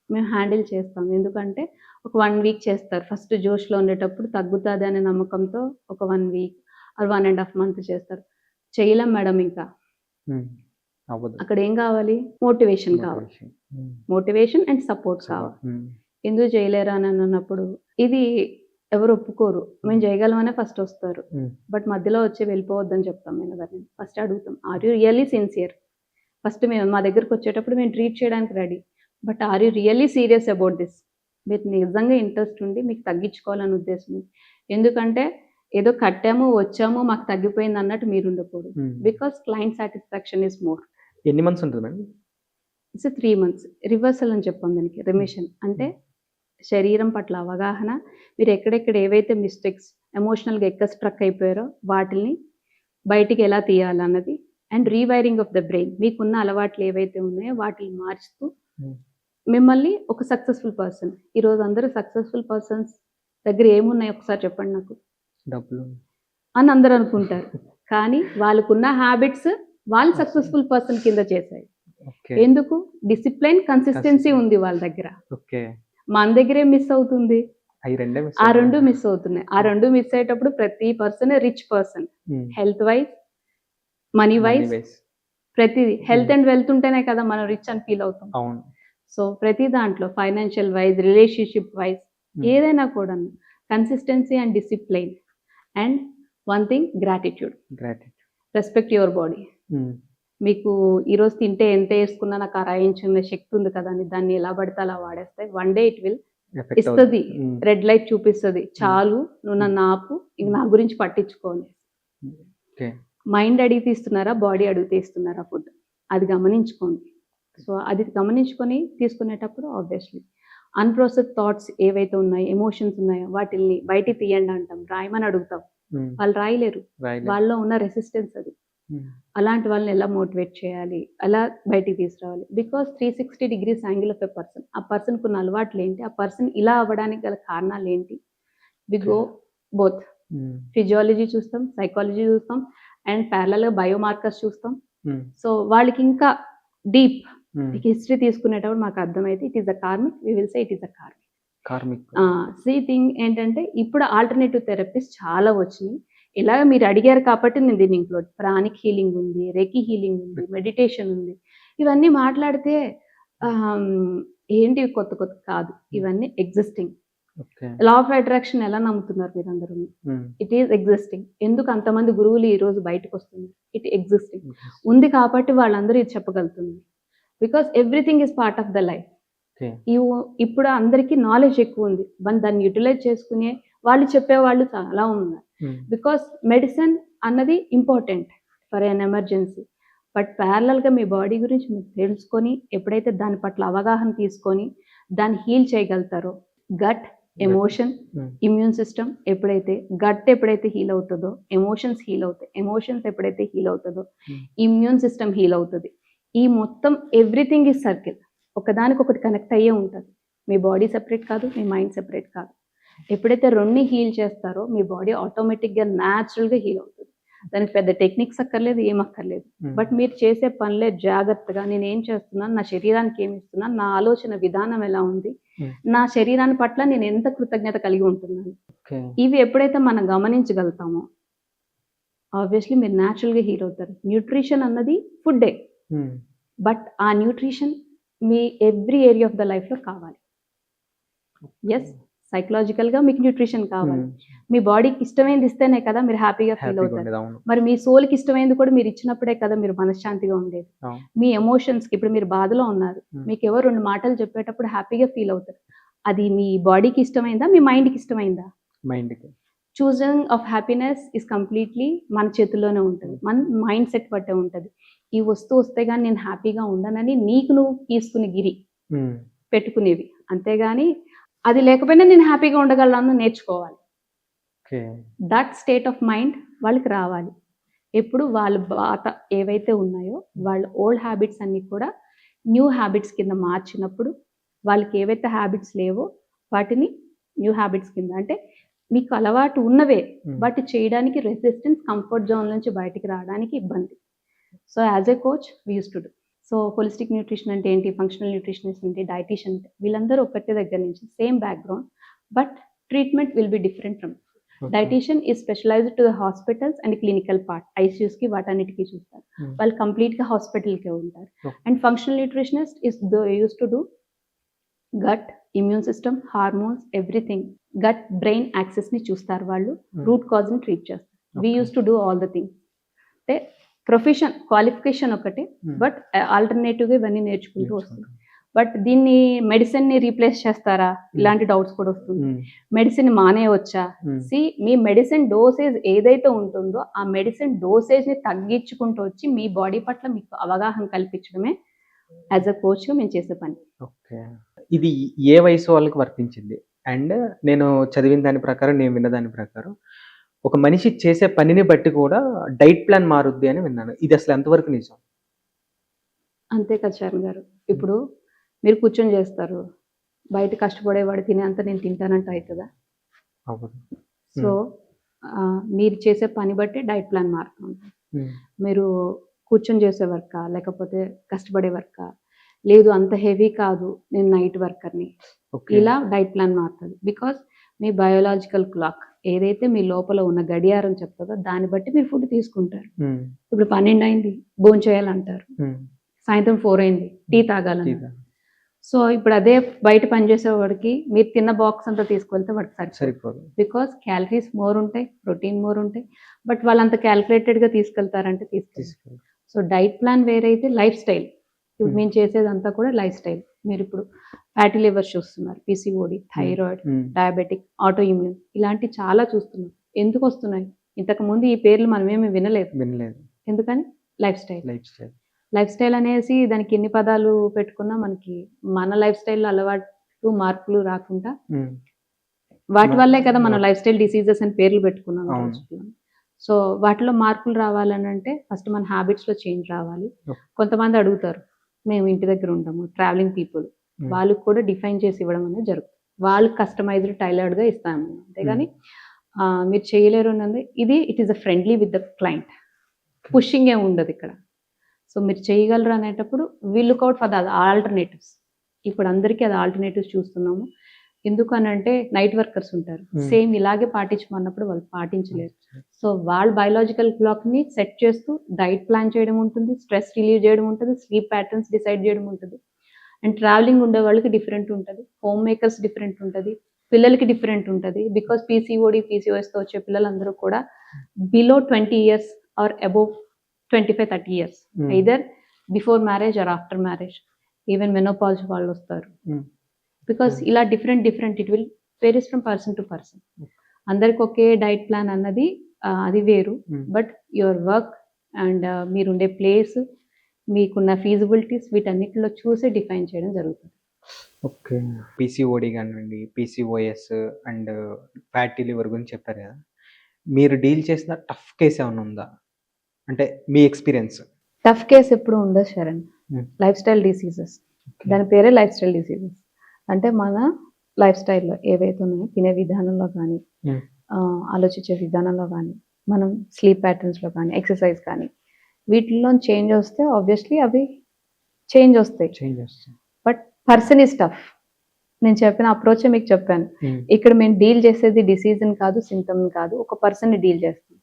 మేము హ్యాండిల్ చేస్తాం. ఎందుకంటే ఒక 1 వీక్ చేస్తారు. ఫస్ట్ జోష్‌లో ఉండేటప్పుడు తగ్గుతాది అనే నమ్మకంతో ఒక 1 వీక్ ఆర్ 1 ½ మంత్ చేస్తారు. చేయలేం మేడం ఇంకా. అక్కడ ఏం కావాలి? మోటివేషన్ కావాలి. మోటివేషన్ అండ్ సపోర్ట్ కావాలి. ఎందుకు చేయలేరా అని అన్నప్పుడు ఇది ఎవరు ఒప్పుకోరు. మేము చేయగలమనే ఫస్ట్ వస్తారు. బట్ మధ్యలో వచ్చి వెళ్ళిపోవద్దని చెప్తాం మేము ఎవరిని. ఫస్ట్ అడుగుతాం, are you really sincere? First మేము మా దగ్గరికి వచ్చేటప్పుడు మేము ట్రీట్ చేయడానికి ready. But are you really serious about this? మీరు నిజంగా ఇంట్రెస్ట్ ఉండి మీకు తగ్గించుకోవాలని ఉద్దేశం ఉంది. ఎందుకంటే ఏదో కట్టాము, వచ్చాము, మాకు తగ్గిపోయింది అన్నట్టు మీరు ఉండకూడదు. Because client satisfaction is more. ఎన్ని మంత్స్ ఉంటుంది మేడం? It's 3 months. రివర్సల్ అని చెప్పాం దానికి. రిమిషన్ అంటే శరీరం పట్ల అవగాహన, మీరు ఎక్కడెక్కడ ఏవైతే మిస్టేక్స్ ఎమోషనల్‌గా ఎక్కడ స్ట్రక్ అయిపోయారో వాటిల్ని బయటికి ఎలా తీయాలన్నది and rewiring of the brain. మీకున్న అలవాట్లు ఏవైతే ఉన్నాయో వాటిని మార్చుతూ మిమ్మల్ని ఒక సక్సెస్‌ఫుల్ పర్సన్. ఈరోజు అందరూ సక్సెస్‌ఫుల్ పర్సన్స్ దగ్గర ఏమున్నాయి ఒకసారి చెప్పండి నాకు? డబ్బులు అని అందరూ అనుకుంటారు. కానీ వాళ్ళకున్న హ్యాబిట్స్ వాళ్ళు సక్సెస్‌ఫుల్ పర్సన్ కింద చేశాయి. ఎందుకు? డిసిప్లిన్, కన్సిస్టెన్సీ ఉంది వాళ్ళ దగ్గర. మన దగ్గరే మిస్ అవుతుంది. ఆ 2 మిస్ అవుతున్నాయి. ఆ 2 మిస్ అయ్యేటప్పుడు ప్రతి person rich person. Health wise, money wise, ప్రతిదీ. హెల్త్ అండ్ వెల్త్ ఉంటేనే కదా మనం రిచ్ అని ఫీల్ అవుతాం. సో ప్రతి దాంట్లో ఫైనాన్షియల్ వైజ్, రిలేషన్షిప్ వైజ్ ఏదైనా కూడా consistency and discipline and one thing gratitude. Respect your body. మీకు ఈరోజు తింటే ఎంత వేసుకున్నా నాకు అరాయించుకునే శక్తి ఉంది కదా అని దాన్ని ఎలా పడితే అలా వాడేస్తే వన్ డే ఇట్ విల్ ఇస్తుంది. రెడ్ లైట్ చూపిస్తుంది, చాలు నువ్వు నన్ను ఆపు, ఇంక నా గురించి పట్టించుకోని. మైండ్ అడిగి తీస్తున్నారా, బాడీ అడిగి తీస్తున్నారా ఫుడ్, అది గమనించుకోండి. సో అది గమనించుకొని తీసుకునేటప్పుడు ఆబ్వియస్లీ అన్ప్రోసెస్డ్ థాట్స్ ఏవైతే ఉన్నాయో, ఎమోషన్స్ ఉన్నాయో వాటిల్ని బయటికి తీయండి అంటాం. రాయమని అడుగుతాం, వాళ్ళు రాయలేరు. వాళ్ళలో ఉన్న రెసిస్టెన్స్ అది. అలాంటి వాళ్ళని ఎలా మోటివేట్ చేయాలి, ఎలా బయటికి తీసుకురావాలి? Because 360 degrees angle of a person. ఆ పర్సన్కి ఉన్న అలవాట్లు ఏంటి, ఆ పర్సన్ ఇలా అవ్వడానికి గల కారణాలు ఏంటి? We go both. ఫిజియాలజీ చూస్తాం, సైకాలజీ చూస్తాం అండ్ ప్యారలల్గా బయోమార్కర్స్ చూస్తాం. సో వాళ్ళకి ఇంకా డీప్ హిస్టరీ తీసుకునేటప్పుడు మాకు అర్థమైతే it is a karmic, we will say it is a karmic. See thing ఏంటంటే ఇప్పుడు ఆల్టర్నేటివ్ థెరపీస్ చాలా వచ్చినాయి. ఇలాగ మీరు అడిగారు కాబట్టి నేను దీన్ని ఇంక్లూడ్. ప్రాణిక్ హీలింగ్ ఉంది, రెకి హీలింగ్ ఉంది, మెడిటేషన్ ఉంది. ఇవన్నీ మాట్లాడితే ఏంటి కొత్త కొత్త కాదు, ఇవన్నీ ఎగ్జిస్టింగ్. లా ఆఫ్ అట్రాక్షన్ ఎలా నమ్ముతున్నారు మీరు అందరూ? It is existing. ఎందుకు అంతమంది గురువులు ఈ రోజు బయటకు వస్తున్నారు? ఇట్ ఎగ్జిస్టింగ్ ఉంది కాబట్టి వాళ్ళందరూ ఇది చెప్పగలుగుతున్నారు. Because everything is part of the life. ఇప్పుడు అందరికీ నాలెడ్జ్ ఎక్కువ ఉంది, దాన్ని యూటిలైజ్ చేసుకునే వాళ్ళు చెప్పేవాళ్ళు చాలా ఉన్నారు. బికాస్ మెడిసిన్ అన్నది important for N emergency. But ప్యారలల్గా మీ బాడీ గురించి మీరు తెలుసుకొని ఎప్పుడైతే దాని పట్ల అవగాహన తీసుకొని దాన్ని హీల్ చేయగలుగుతారో, గట్, ఎమోషన్, ఇమ్యూన్ సిస్టమ్ ఎప్పుడైతే హీల్ అవుతుందో ఎమోషన్స్ హీల్ అవుతాయి. ఎమోషన్స్ ఎప్పుడైతే హీల్ అవుతుందో ఇమ్యూన్ సిస్టమ్ హీల్ అవుతుంది. ఈ మొత్తం ఎవ్రీథింగ్ ఈజ్ సర్కిల్, ఒకదానికొకటి కనెక్ట్ అయ్యే ఉంటుంది. మీ బాడీ సెపరేట్ కాదు, మీ మైండ్ సెపరేట్ కాదు. ఎప్పుడైతే రెండు హీల్ చేస్తారో మీ బాడీ ఆటోమేటిక్గా న్యాచురల్గా హీల్ అవుతుంది. దానికి పెద్ద టెక్నిక్స్ అక్కర్లేదు, ఏం అక్కర్లేదు. బట్ మీరు చేసే పనులే జాగ్రత్తగా నేను ఏం చేస్తున్నాను, నా శరీరానికి ఏమి ఇస్తున్నాను, నా ఆలోచన విధానం ఎలా ఉంది, నా శరీరాన్ని పట్ల నేను ఎంత కృతజ్ఞత కలిగి ఉంటున్నాను, ఇవి ఎప్పుడైతే మనం గమనించగలుగుతామో ఆబ్వియస్లీ మీరు న్యాచురల్గా హీల్ అవుతారు. న్యూట్రిషన్ అన్నది ఫుడ్డే, బట్ ఆ nutrition me every area of the లైఫ్లో కావాలి. ఎస్, సైకలాజికల్గా మీకు న్యూట్రిషన్ కావాలి. మీ బాడీకి ఇష్టమైనది ఇస్తేనే కదా మీరు హ్యాపీగా ఫీల్ అవుతారు. మరి మీ సోల్కి ఇష్టమైనది కూడా మీరు ఇచ్చినప్పుడే కదా మీరు మనశ్శాంతిగా ఉండేది. మీ ఎమోషన్స్కి, ఇప్పుడు మీరు బాధలో ఉన్నారు, మీకు ఎవరు 2 మాటలు చెప్పేటప్పుడు హ్యాపీగా ఫీల్ అవుతారు. అది మీ బాడీకి ఇష్టమైందా, మీ మైండ్కి ఇష్టమైందా? మైండ్కి. Choosing of happiness is completely మన చేతుల్లోనే ఉంటుంది, మన మైండ్ సెట్ బట్టే ఉంటుంది. ఈ వస్తువు వస్తే కానీ నేను హ్యాపీగా ఉండనని నీకు నువ్వు తీసుకునే గిరి పెట్టుకునేవి, అంతేగాని అది లేకపోయినా నేను హ్యాపీగా ఉండగలను నేర్చుకోవాలి. Okay. That state of mind వాళ్ళకి రావాలి. ఎప్పుడు వాళ్ళు ఏవైతే ఉన్నాయో వాళ్ళ ఓల్డ్ హ్యాబిట్స్ అన్నీ కూడా న్యూ హ్యాబిట్స్ కింద మార్చినప్పుడు, వాళ్ళకి ఏవైతే హ్యాబిట్స్ లేవో వాటిని న్యూ హ్యాబిట్స్ కింద, అంటే మీకు అలవాటు ఉన్నవే బట్ చేయడానికి రెసిస్టెన్స్, కంఫర్ట్ జోన్ నుంచి బయటికి రావడానికి ఇబ్బంది. So as a coach we use to do. So holistic nutrition అంటే ఏంటి, ఫంక్షనల్ న్యూట్రిషనిస్ట్ అంటే, డైటీషియన్ అంటే, వీళ్ళందరూ ఒకటే దగ్గర నుంచి same background, but treatment will be different from. Dietitian is specialised to the hospitals and clinical part, ఐసీయూస్కి వాటన్నిటికీ చూస్తారు, వాళ్ళు కంప్లీట్గా హాస్పిటల్కే ఉంటారు. And functional nutritionist is use to do gut, immune system, hormones, everything. Gut brain యాక్సెస్ని చూస్తారు వాళ్ళు, రూట్ కాజ్ని ట్రీట్ చేస్తారు. We use to do all the things. అంటే ప్రొఫెషన్ క్వాలిఫికేషన్ ఒకటే, బట్ ఆల్టర్నేటివ్గా ఇవన్నీ నేర్చుకుంటూ వస్తుంది. బట్ దీన్ని మెడిసిన్ని రీప్లేస్ చేస్తారా, ఇలాంటి డౌట్స్ కూడా వస్తుంది. మెడిసిన్ మానేయవచ్చా? మీ మెడిసిన్ డోసేజ్ ఏదైతే ఉంటుందో ఆ మెడిసిన్ డోసేజ్ని తగ్గించుకుంటూ వచ్చి మీ బాడీ పట్ల మీకు అవగాహన కల్పించడమే యాజ్ అ కోచ్గా మేము చేసే పని. ఓకే. ఇది ఏ వయసు వాళ్ళకి వర్తించింది? అండ్ నేను చదివిన దాని ప్రకారం, నేను విన్న దాని ప్రకారం ఒక మనిషి చేసే పనిని బట్టి కూడా డైట్ ప్లాన్ మారుద్ది అని విన్నాను. ఇది అసలు ఎంతవరకు నిజం? అంతే కదా చరణ్ గారు. ఇప్పుడు మీరు కూర్చొని చేస్తారు, బయట కష్టపడేవాడు తినేంత నేను తింటానంటే అవుతుందా? సో మీరు చేసే పని బట్టి డైట్ ప్లాన్ మారుతూ ఉంటుంది. మీరు కూర్చొని చేసే వర్కా, లేకపోతే కష్టపడే వర్కా, లేదు అంత హెవీ కాదు నేను నైట్ వర్కర్ని, ఇలా డైట్ ప్లాన్ మారుతుంది. బికాస్ మీ బయోలాజికల్ క్లాక్ ఏదైతే మీ లోపల ఉన్న గడియారం చెప్తుందో దాన్ని బట్టి మీరు ఫుడ్ తీసుకుంటారు. ఇప్పుడు 12 అయింది భోజనం చేయాలంటారు, సాయంత్రం 4 అయింది టీ తాగాలన్నారు. సో ఇప్పుడు అదే బయట పనిచేసేవాడికి మీరు తిన్న బాక్స్ అంతా తీసుకెళ్తే వాడికి సరిపోదు. బికాస్ క్యాలరీస్ మోర్ ఉంటాయి, ప్రోటీన్ మోర్ ఉంటాయి, బట్ వాళ్ళంత క్యాల్కులేటెడ్గా తీసుకెళ్తారంటే తీసుకెళ్తారు. సో డైట్ ప్లాన్ వేరైతే లైఫ్ స్టైల్, ఇప్పుడు మేము చేసేదంతా కూడా లైఫ్ స్టైల్. మీరు ఇప్పుడు ఫ్యాటీ లివర్ చూస్తున్నారు, PCOD, thyroid, diabetic, autoimmune, ఇలాంటి చాలా చూస్తున్నాం. ఎందుకు వస్తున్నాయి? ఇంతకు ముందు ఈ పేర్లు మనమేమి వినలేదు. ఎందుకని? లైఫ్ స్టైల్ అనేసి దానికి ఎన్ని పదాలు పెట్టుకున్నా మనకి మన లైఫ్ స్టైల్లో అలవాటు మార్పులు రాకుండా, వాటి వల్లే కదా మనం లైఫ్ స్టైల్ డిసీజెస్ అని పేర్లు పెట్టుకున్నాం. సో వాటిలో మార్పులు రావాలని అంటే ఫస్ట్ మన హ్యాబిట్స్లో చేంజ్ రావాలి. కొంతమంది అడుగుతారు, మేము ఇంటి దగ్గర ఉంటాము, ట్రావెలింగ్ పీపుల్, వాళ్ళకి కూడా డిఫైన్ చేసి ఇవ్వడం అనేది జరుగుతుంది. వాళ్ళకి కస్టమైజ్డ్ టైలర్డ్గా ఇస్తాము, అంతేగాని మీరు చేయలేరు అన్నది. It is a friendly with the client, pushing ఏమి ఉండదు ఇక్కడ. సో మీరు చేయగలరు అనేటప్పుడు will look out for the alternatives. ఇప్పుడు అందరికీ అది ఆల్టర్నేటివ్స్ చూస్తున్నాము. ఎందుకనంటే నైట్ వర్కర్స్ ఉంటారు, సేమ్ ఇలాగే పాటించమన్నప్పుడు వాళ్ళు పాటించలేరు. సో వాళ్ళ బయోలాజికల్ క్లాక్ని సెట్ చేస్తూ డైట్ ప్లాన్ చేయడం ఉంటుంది, స్ట్రెస్ రిలీవ్ చేయడం ఉంటుంది, స్లీప్ ప్యాటర్న్స్ డిసైడ్ చేయడం ఉంటుంది. అండ్ ట్రావెలింగ్ ఉండే వాళ్ళకి డిఫరెంట్ ఉంటుంది, హోమ్ మేకర్స్ డిఫరెంట్ ఉంటుంది, పిల్లలకి డిఫరెంట్ ఉంటుంది. బికాస్ పీసీఓడి, పీసీఓఎస్తో వచ్చే పిల్లలందరూ కూడా below 20 years or above 25-30 years, either before marriage or after marriage, even menopause వాళ్ళు వస్తారు. బికాస్ ఇలా different it will varies from person to person. అందరికి ఒకే డైట్ ప్లాన్ అన్నది అది వేరు. బట్ యువర్ వర్క్ అండ్ మీరుండే ప్లేస్, మీకున్న ఫీజిబిలిటీస్, వీటన్నిటిలో చూసి డిఫైన్ చేయడం జరుగుతుంది. ఓకే. పీసీఓడి కానివ్వండి, పీసీఓఎస్ అండ్ ఫ్యాటీ లివర్ గురించి చెప్పారు కదా, మీరు డీల్ చేసిన టఫ్ కేసు ఏమైనా ఉందా? అంటే మీ ఎక్స్పీరియన్స్. టఫ్ కేసు ఎప్పుడు ఉండదు శరణ్. లైఫ్ స్టైల్ డిసీజెస్, దాని పేరే లైఫ్ స్టైల్ డిసీజెస్. అంటే మన లైఫ్ స్టైల్లో ఏవైతే ఉన్నాయో, తినే విధానంలో కానీ, ఆలోచించే విధానంలో కానీ, మనం స్లీప్ ప్యాటర్న్స్లో కానీ, ఎక్సర్సైజ్ కానీ, వీటిల్లో చేంజ్ వస్తే ఆబ్వియస్లీ అవి చేంజ్ వస్తాయి. But person is tough. నేను చెప్పిన అప్రోచే మీకు చెప్పాను. ఇక్కడ మేము డీల్ చేసేది డిసీజ్ని కాదు, సింటమ్ని కాదు, ఒక పర్సన్ని డీల్ చేస్తాం.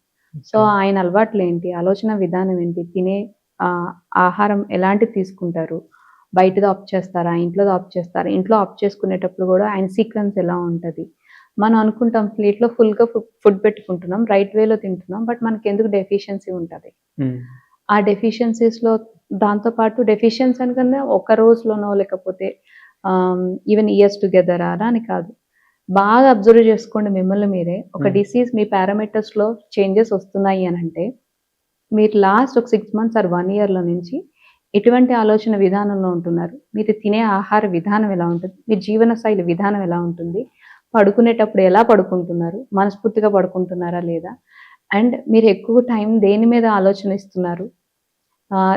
సో ఆయన అలవాట్లు ఏంటి, ఆలోచన విధానం ఏంటి, తినే ఆహారం ఎలాంటి తీసుకుంటారు, బయటది ఆప్ చేస్తారా, ఇంట్లో ఆప్ చేస్తారా, ఇంట్లో ఆప్ చేసుకునేటప్పుడు కూడా ఆయన సీక్వెన్స్ ఎలా ఉంటుంది. మనం అనుకుంటాం ప్లేట్లో ఫుల్గా ఫుడ్ పెట్టుకుంటున్నాం, రైట్ వేలో తింటున్నాం, బట్ మనకి ఎందుకు డెఫిషియన్సీ ఉంటుంది. ఆ డెఫిషియన్సీస్లో దాంతోపాటు డెఫిషియన్సీ అనుకన్నా ఒక రోజులోనో లేకపోతే ఈవెన్ ఇయర్స్ టుగెదర్ అలా అని కాదు. బాగా అబ్జర్వ్ చేసుకోండి మిమ్మల్ని మీరే. ఒక డిసీజ్ మీ పారామీటర్స్లో చేంజెస్ వస్తున్నాయి అని అంటే మీరు లాస్ట్ ఒక 6 months ఆర్ 1 yearలో నుంచి ఎటువంటి ఆలోచన విధానంలో ఉంటున్నారు, మీరు తినే ఆహార విధానం ఎలా ఉంటుంది, మీ జీవన శైలి విధానం ఎలా ఉంటుంది, పడుకునేటప్పుడు ఎలా పడుకుంటున్నారు, మనస్ఫూర్తిగా పడుకుంటున్నారా లేదా, అండ్ మీరు ఎక్కువ టైం దేని మీద ఆలోచన ఇస్తున్నారు,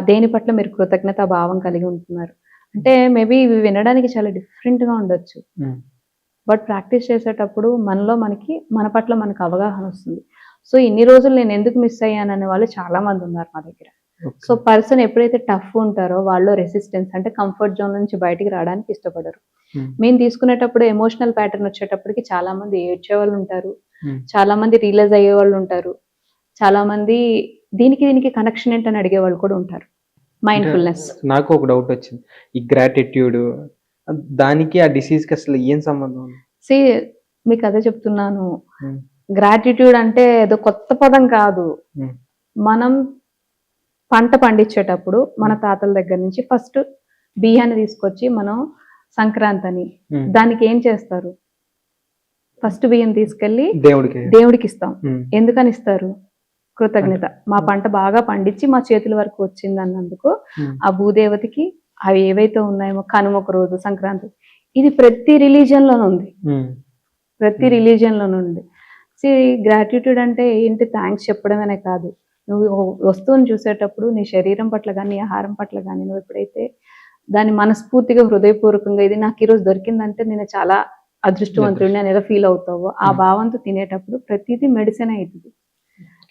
దేని పట్ల మీరు కృతజ్ఞతా భావం కలిగి ఉంటున్నారు. అంటే మేబీ ఇవి వినడానికి చాలా డిఫరెంట్గా ఉండొచ్చు, బట్ ప్రాక్టీస్ చేసేటప్పుడు మన పట్ల మనకు అవగాహన వస్తుంది. సో ఇన్ని రోజులు నేను ఎందుకు మిస్ అయ్యాను అనే వాళ్ళు చాలా మంది ఉన్నారు మా దగ్గర. సో పర్సన్ ఎప్పుడైతే టఫ్ ఉంటారో వాళ్ళు రెసిస్టెన్స్ అంటే కంఫర్ట్ జోన్ నుంచి బయటికి రావడానికి ఇష్టపడరు. మేము తీసుకునేటప్పుడు ఎమోషనల్ ప్యాటర్న్ వచ్చేటప్పటికి చాలా మంది ఏడ్చే వాళ్ళు ఉంటారు, చాలా మంది రియలైజ్ అయ్యే వాళ్ళు ఉంటారు, చాలా మంది దీనికి కనెక్షన్ ఏంటని అడిగే వాళ్ళు కూడా ఉంటారు. మైండ్ఫుల్నెస్. నాకు ఒక డౌట్ వచ్చింది, ఈ గ్రాటిట్యూడ్ దానికి ఆ డిసీజ్ కి అసలు ఏం సంబంధం? మీకు అదే చెప్తున్నాను, గ్రాటిట్యూడ్ అంటే ఏదో కొత్త పదం కాదు. మనం పంట పండించేటప్పుడు మన తాతల దగ్గర నుంచి ఫస్ట్ బియ్యాన్ని తీసుకొచ్చి మనం సంక్రాంతి అని దానికి ఏం చేస్తారు, ఫస్ట్ బియ్యం తీసుకెళ్లి దేవుడికి ఇస్తాం. ఎందుకని ఇస్తారు? కృతజ్ఞత. మా పంట బాగా పండించి మా చేతుల వరకు వచ్చింది అన్నందుకు ఆ భూదేవతకి అవి ఏవైతే ఉన్నాయో కనుమొక రోజు సంక్రాంతి, ఇది ప్రతి రిలీజియన్లోనూ ఉంది, ప్రతి రిలీజియన్లోనూ ఉంది. గ్రాటిట్యూడ్ అంటే ఏంటి, థ్యాంక్స్ చెప్పడమనే కాదు, నువ్వు వస్తువుని చూసేటప్పుడు నీ శరీరం పట్ల కానీ నీ ఆహారం పట్ల కానీ నువ్వు ఎప్పుడైతే దాన్ని మనస్ఫూర్తిగా హృదయపూర్వకంగా ఇది నాకు ఈరోజు దొరికిందంటే నేను చాలా అదృష్టవంతుడిని అని ఎలా ఫీల్ అవుతావో ఆ భావంతో తినేటప్పుడు ప్రతిదీ మెడిసిన్ అవుతుంది.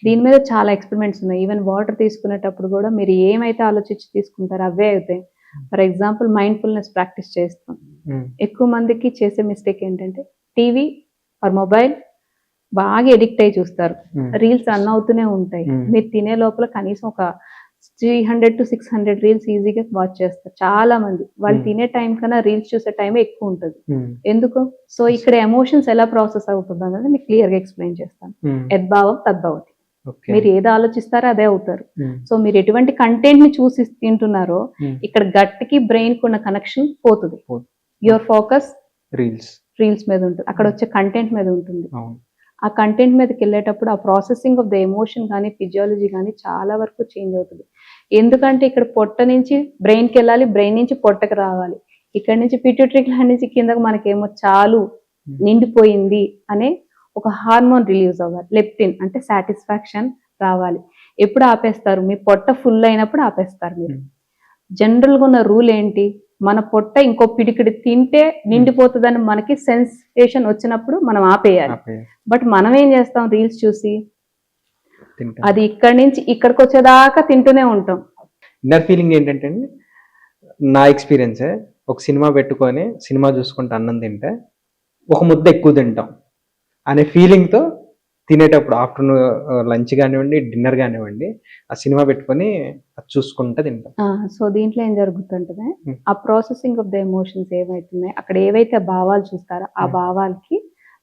దీని మీద చాలా ఎక్స్పెరిమెంట్స్ ఉన్నాయి. ఈవెన్ వాటర్ తీసుకునేటప్పుడు కూడా మీరు ఏమైతే ఆలోచించి తీసుకుంటారో అవే అవుతాయి. ఫర్ ఎగ్జాంపుల్ మైండ్ఫుల్నెస్ ప్రాక్టీస్ చేస్తాం. ఎక్కువ మందికి చేసే మిస్టేక్ ఏంటంటే టీవీ ఆర్ మొబైల్ బాగా ఎడిక్ట్ అయ్యి చూస్తారు, రీల్స్ రన్ అవుతూనే ఉంటాయి. మీరు తినే లోపల కనీసం ఒక 300 to 600 రీల్స్ ఈజీగా వాచ్ చేస్తారు చాలా మంది. వాళ్ళు తినే టైం కన్నా రీల్స్ చూసే టైమే ఎక్కువ ఉంటుంది. ఎందుకు? సో ఇక్కడ ఎమోషన్స్ ఎలా ప్రాసెస్ అవుతుంది అనేది మీకు క్లియర్ గా ఎక్స్ప్లెయిన్ చేస్తాను. యద్భావం తద్భవతి. మీరు ఏది ఆలోచిస్తారో అదే అవుతారు. సో మీరు ఎటువంటి కంటెంట్ ని చూసి తింటున్నారో ఇక్కడ గట్ కి బ్రెయిన్ కు ఉన్న కనెక్షన్ పోతుంది. యువర్ ఫోకస్ రీల్స్ మీద ఉంటుంది, అక్కడ వచ్చే కంటెంట్ మీద ఉంటుంది. ఆ కంటెంట్ మీదకి వెళ్ళేటప్పుడు ఆ ప్రాసెసింగ్ ఆఫ్ ద ఎమోషన్ కానీ ఫిజియాలజీ కానీ చాలా వరకు చేంజ్ అవుతుంది. ఎందుకంటే ఇక్కడ పొట్ట నుంచి బ్రెయిన్కి వెళ్ళాలి, బ్రెయిన్ నుంచి పొట్టకి రావాలి, ఇక్కడ నుంచి పిట్యూటరీ గ్లాండ్ నుంచి కిందకి మనకేమో చాలు నిండిపోయింది అనే ఒక హార్మోన్ రిలీజ్ అవ్వాలి, లెప్టిన్ అంటే సాటిస్ఫాక్షన్ రావాలి. ఎప్పుడు ఆపేస్తారు? మీ పొట్ట ఫుల్ అయినప్పుడు ఆపేస్తారు. మీరు జనరల్గా ఉన్న రూల్ ఏంటి, మన పొట్ట ఇంకో పిడికిడి తింటే నిండిపోతుందని మనకి సెన్సేషన్ వచ్చినప్పుడు మనం ఆపేయాలి. బట్ మనం ఏం చేస్తాం, రీల్స్ చూసి అది ఇక్కడి నుంచి ఇక్కడికి వచ్చేదాకా తింటూనే ఉంటాం. ఇన్నర్ ఫీలింగ్ ఏంటంటే నా ఎక్స్పీరియన్సే, ఒక సినిమా పెట్టుకొని సినిమా చూసుకుంటే అన్నం తింటే ఒక ముద్ద ఎక్కువ తింటాం అనే ఫీలింగ్తో తినేటప్పుడు ఆఫ్టర్నూన్ లంచ్ కానివ్వండి డిన్నర్ కానివ్వండి ఆ సినిమా పెట్టుకొని చూసుకుంటా తింటాం. సో దీంట్లో ఏం జరుగుతుంటుంది, ఆ ప్రాసెసింగ్ ఆఫ్ ద ఎమోషన్స్ ఏవైతున్నాయి అక్కడ ఏవైతే భావాలు చూస్తారో ఆ భావాలకి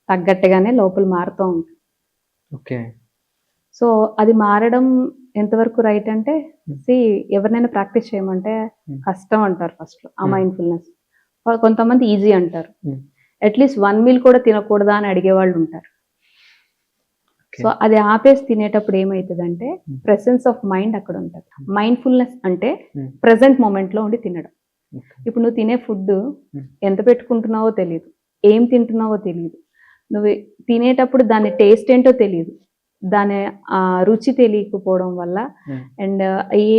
తగ్గట్టుగానే లోపల మారుతూ ఉంటుంది. ఓకే. సో అది మారడం ఎంతవరకు రైట్ అంటే ఎవరినైనా ప్రాక్టీస్ చేయమంటే కష్టం అంటారు ఫస్ట్ లో ఆ మైండ్ఫుల్నెస్. కొంతమంది ఈజీ అంటారు. అట్లీస్ట్ 1 meal కూడా తినకూడదా అని అడిగే వాళ్ళు ఉంటారు. సో అది ఆపేసి తినేటప్పుడు ఏమవుతుందంటే ప్రెసెన్స్ ఆఫ్ మైండ్ అక్కడ ఉంటుంది. మైండ్ఫుల్నెస్ అంటే ప్రెసెంట్ మూమెంట్ లో ఉండి తినడం. ఇప్పుడు నువ్వు తినే ఫుడ్ ఎంత పెట్టుకుంటున్నావో తెలియదు, ఏం తింటున్నావో తెలియదు, నువ్వు తినేటప్పుడు దాని టేస్ట్ ఏంటో తెలియదు, దాని రుచి తెలియకపోవడం వల్ల అండ్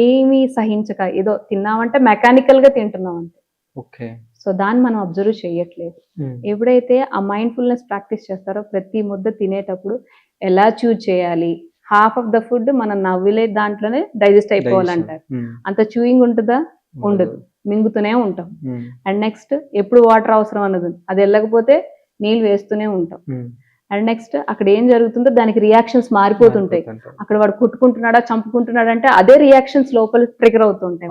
ఏమీ సహించక ఏదో తిన్నామంటే మెకానికల్ గా తింటున్నాం అంతే. సో దాన్ని మనం అబ్జర్వ్ చేయట్లేదు. ఎప్పుడైతే ఆ మైండ్ఫుల్నెస్ ప్రాక్టీస్ చేస్తారో ప్రతి ముద్ద తినేటప్పుడు ఎలా చూజ్ చేయాలి, హాఫ్ ఆఫ్ ద ఫుడ్ మనం నవ్విలే దాంట్లోనే డైజెస్ట్ అయిపోవాలంటారు. అంత చూయింగ్ ఉంటుందా? ఉండదు, మింగుతూనే ఉంటాం. అండ్ నెక్స్ట్ ఎప్పుడు వాటర్ అవసరం అన్నది, అది వెళ్ళకపోతే నీళ్ళు వేస్తూనే ఉంటాం. అండ్ నెక్స్ట్ అక్కడ ఏం జరుగుతుందో దానికి రియాక్షన్స్ మారిపోతుంటాయి. అక్కడ వాడు కుట్టుకుంటున్నాడా చంపుకుంటున్నాడా అంటే అదే రియాక్షన్స్ లోపల ట్రిగర్ అవుతుంటాయి.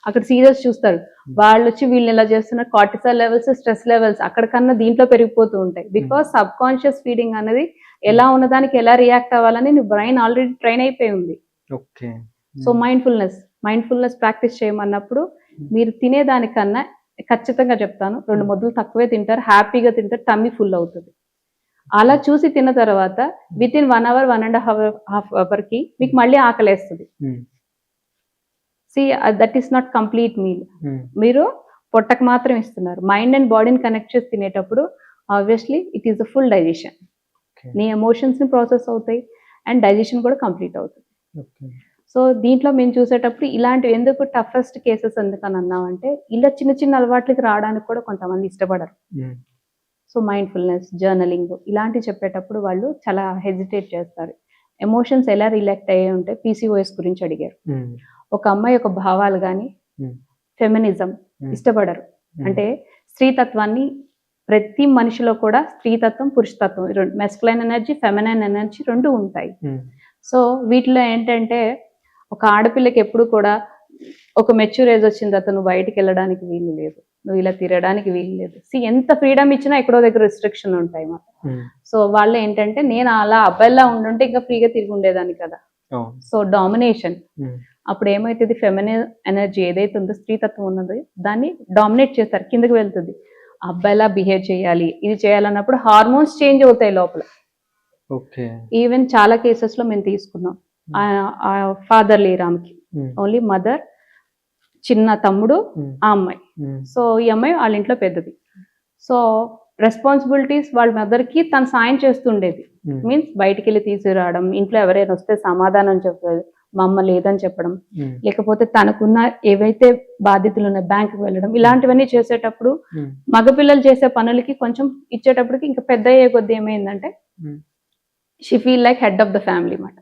అక్కడ సీరియస్ చూస్తారు, వాళ్ళు వచ్చి వీళ్ళు ఎలా చేస్తున్నారు, కార్టిసాల్ లెవెల్స్ స్ట్రెస్ లెవెల్స్ అక్కడికన్నా దీంట్లో పెరిగిపోతూ ఉంటాయి. బికాస్ సబ్ కాన్షియస్ ఫీడింగ్ అనేది ఎలా ఉన్నదానికి ఎలా రియాక్ట్ అవ్వాలని నీ బ్రెయిన్ ఆల్రెడీ ట్రైన్ అయిపోయి ఉంది. సో మైండ్ఫుల్నెస్ ప్రాక్టీస్ చేయమన్నప్పుడు మీరు తినేదానికన్నా ఖచ్చితంగా చెప్తాను, 2 ముద్దలు తక్కువే తింటారు, హ్యాపీగా తింటారు, టమ్మీ ఫుల్ అవుతుంది. అలా చూసి తిన్న తర్వాత వితిన్ 1 అవర్ 1.5 అవర్కి మీకు మళ్ళీ ఆకలేస్తుంది. That is not complete meal. మీరు పొట్టకు మాత్రం ఇస్తున్నారు. మైండ్ అండ్ బాడీని కనెక్ట్ చేసి తినేటప్పుడు obviously it is the full digestion. నీ ఎమోషన్స్ని ప్రాసెస్ అవుతాయి అండ్ డైజెషన్ కూడా కంప్లీట్ అవుతుంది. సో దీంట్లో మేము చూసేటప్పుడు ఇలాంటివి ఎందుకు టఫెస్ట్ కేసెస్ ఎందుకని అన్నామంటే, ఇలా చిన్న చిన్న అలవాట్లకి రావడానికి కూడా కొంతమంది ఇష్టపడరు. సో మైండ్ఫుల్నెస్, జర్నలింగ్ ఇలాంటివి చెప్పేటప్పుడు వాళ్ళు చాలా హెజిటేట్ చేస్తారు. ఎమోషన్స్ ఎలా రిలాక్ట్ అయ్యే ఉంటే పీసీఓఎస్ గురించి అడిగారు. ఒక అమ్మాయి యొక్క భావాలు కానీ ఫెమినిజం ఇష్టపడరు. అంటే స్త్రీతత్వాన్ని ప్రతి మనిషిలో కూడా స్త్రీతత్వం, పురుషతత్వం, మెస్కులైన్ ఎనర్జీ, ఫెమినైన్ ఎనర్జీ 2 ఉంటాయి. సో వీటిలో ఏంటంటే ఒక ఆడపిల్లకి ఎప్పుడు కూడా ఒక మెచ్యూర్ ఏజ్ వచ్చిన తర్వాత నువ్వు బయటికి వెళ్ళడానికి వీలు లేదు, నువ్వు ఇలా తిరగడానికి వీలు లేదు. ఎంత ఫ్రీడమ్ ఇచ్చినా ఎక్కడో దగ్గర రిస్ట్రిక్షన్ ఉంటాయి మాట. సో వాళ్ళు ఏంటంటే నేను అలా అబ్బాయిలా ఉండుంటే ఇంకా ఫ్రీగా తిరిగి ఉండేదాన్ని కదా. సో డామినేషన్ అప్పుడు ఏమవుతుంది, ఫెమినిన్ ఎనర్జీ ఏదైతే ఉందో స్త్రీతత్వం ఉన్నదో దాన్ని డామినేట్ చేస్తారు, కిందకి వెళ్తుంది. అబ్బాయిలా బిహేవ్ చేయాలి, ఇది చేయాలన్నప్పుడు హార్మోన్స్ చేంజ్ అవుతాయి లోపల. ఈవెన్ చాలా కేసెస్ లో మేము తీసుకున్నాం. ఫాదర్ లేరామ్కి, ఓన్లీ మదర్, చిన్న తమ్ముడు, ఆ అమ్మాయి. సో ఈ అమ్మాయి వాళ్ళ ఇంట్లో పెద్దది. సో రెస్పాన్సిబిలిటీస్ వాళ్ళ మదర్కి తను సాయం చేస్తుండేది. మీన్స్ బయటికి వెళ్ళి తీసుకురావడం, ఇంట్లో ఎవరైనా వస్తే సమాధానం చెప్పేది, మా అమ్మ లేదని చెప్పడం, లేకపోతే తనకున్న ఏవైతే బాధ్యతలు ఉన్నాయి బ్యాంకుకి వెళ్ళడం, ఇలాంటివన్నీ చేసేటప్పుడు మగపిల్లలు చేసే పనులకి కొంచెం ఇచ్చేటప్పటికి ఇంకా పెద్ద అయ్యే కొద్ది ఏమైందంటే she feel like head of the family మాట.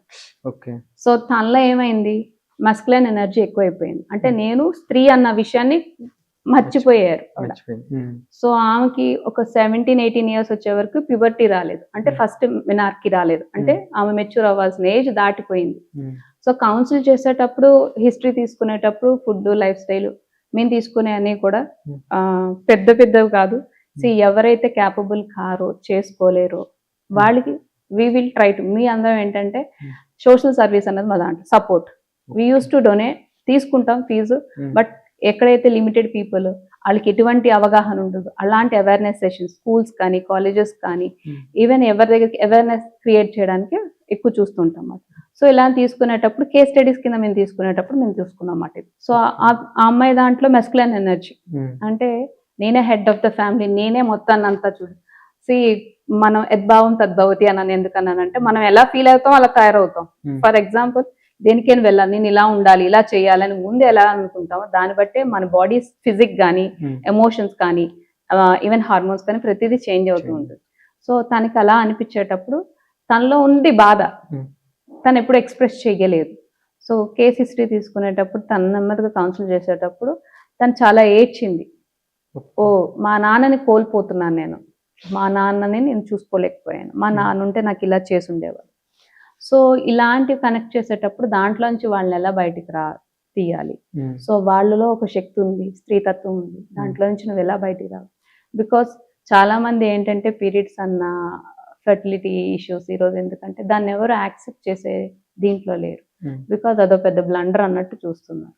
సో తనలో ఏమైంది, మస్కులైన్ ఎనర్జీ ఎక్కువైపోయింది. అంటే నేను స్త్రీ అన్న విషయాన్ని మర్చిపోయారు. సో ఆమెకి ఒక 17-18 ఇయర్స్ వచ్చే వరకు ప్యూబర్టీ రాలేదు, అంటే ఫస్ట్ మినార్కి రాలేదు, అంటే ఆమె మెచ్యూర్ అవ్వాల్సిన ఏజ్ దాటిపోయింది. సో కౌన్సిల్ చేసేటప్పుడు, హిస్టరీ తీసుకునేటప్పుడు, ఫుడ్, లైఫ్ స్టైల్ మేము తీసుకునే అన్ని కూడా పెద్ద పెద్దవి కాదు. ఎవరైతే క్యాపబుల్ కారో, చేసుకోలేరో వాళ్ళకి వీ విల్ ట్రై టు. మీ అందరం ఏంటంటే సోషల్ సర్వీస్ అన్నది మా దాంట్లో support. We use to donate, తీసుకుంటాం ఫీజు, బట్ ఎక్కడైతే లిమిటెడ్ పీపుల్ వాళ్ళకి ఎటువంటి అవగాహన ఉండదు, అలాంటి అవేర్నెస్ సెషన్స్ స్కూల్స్ కానీ కాలేజెస్ కానీ ఈవెన్ ఎవరి దగ్గరికి అవేర్నెస్ క్రియేట్ చేయడానికి ఎక్కువ చూస్తుంటాం అన్నమాట. సో ఇలా తీసుకునేటప్పుడు కేస్ స్టడీస్ కింద మేము తీసుకున్నాం అన్నమాట. సో ఆ అమ్మాయి దాంట్లో మెస్కులైన్ ఎనర్జీ, అంటే నేనే హెడ్ ఆఫ్ ద ఫ్యామిలీ, నేనే మొత్తాన్ని అంతా చూడు. మనం యద్భావం తద్భవతి అని ఎందుకన్నానంటే మనం ఎలా ఫీల్ అవుతాం అలా తయారవుతాం. ఫర్ ఎగ్జాంపుల్ దేనికైనా వెళ్ళాలి, నేను ఇలా ఉండాలి, ఇలా చేయాలని ముందు ఎలా అనుకుంటామో దాన్ని బట్టే మన బాడీ ఫిజిక్ కానీ, ఎమోషన్స్ కానీ, ఈవెన్ హార్మోన్స్ కానీ ప్రతిదీ చేంజ్ అవుతూ ఉంటుంది. సో తనకి అలా అనిపించేటప్పుడు తనలో ఉంది బాధ, తను ఎప్పుడు ఎక్స్ప్రెస్ చేయలేదు. సో కేస్ హిస్టరీ తీసుకునేటప్పుడు తను నెమ్మదిగా కౌన్సిల్ చేసేటప్పుడు తను చాలా ఏడ్చింది. ఓ మా నాన్నని కోల్పోతున్నాను నేను, మా నాన్నని నేను చూసుకోలేకపోయాను, మా నాన్న ఉంటే నాకు ఇలా చేసి ఉండేవారు. సో ఇలాంటివి కనెక్ట్ చేసేటప్పుడు దాంట్లోంచి వాళ్ళని ఎలా బయటికి తీయాలి. సో వాళ్ళలో ఒక శక్తి ఉంది, స్త్రీతత్వం ఉంది, దాంట్లో నుంచి నువ్వు ఎలా బయటికి రావు. బికాస్ చాలా మంది ఏంటంటే పీరియడ్స్ అన్న ఫెర్టిలిటీ ఇష్యూస్ ఈరోజు ఎందుకంటే దాన్ని ఎవరు యాక్సెప్ట్ చేసే దీంట్లో లేరు, బికాజ్ అదో పెద్ద బ్లండర్ అన్నట్టు చూస్తున్నారు.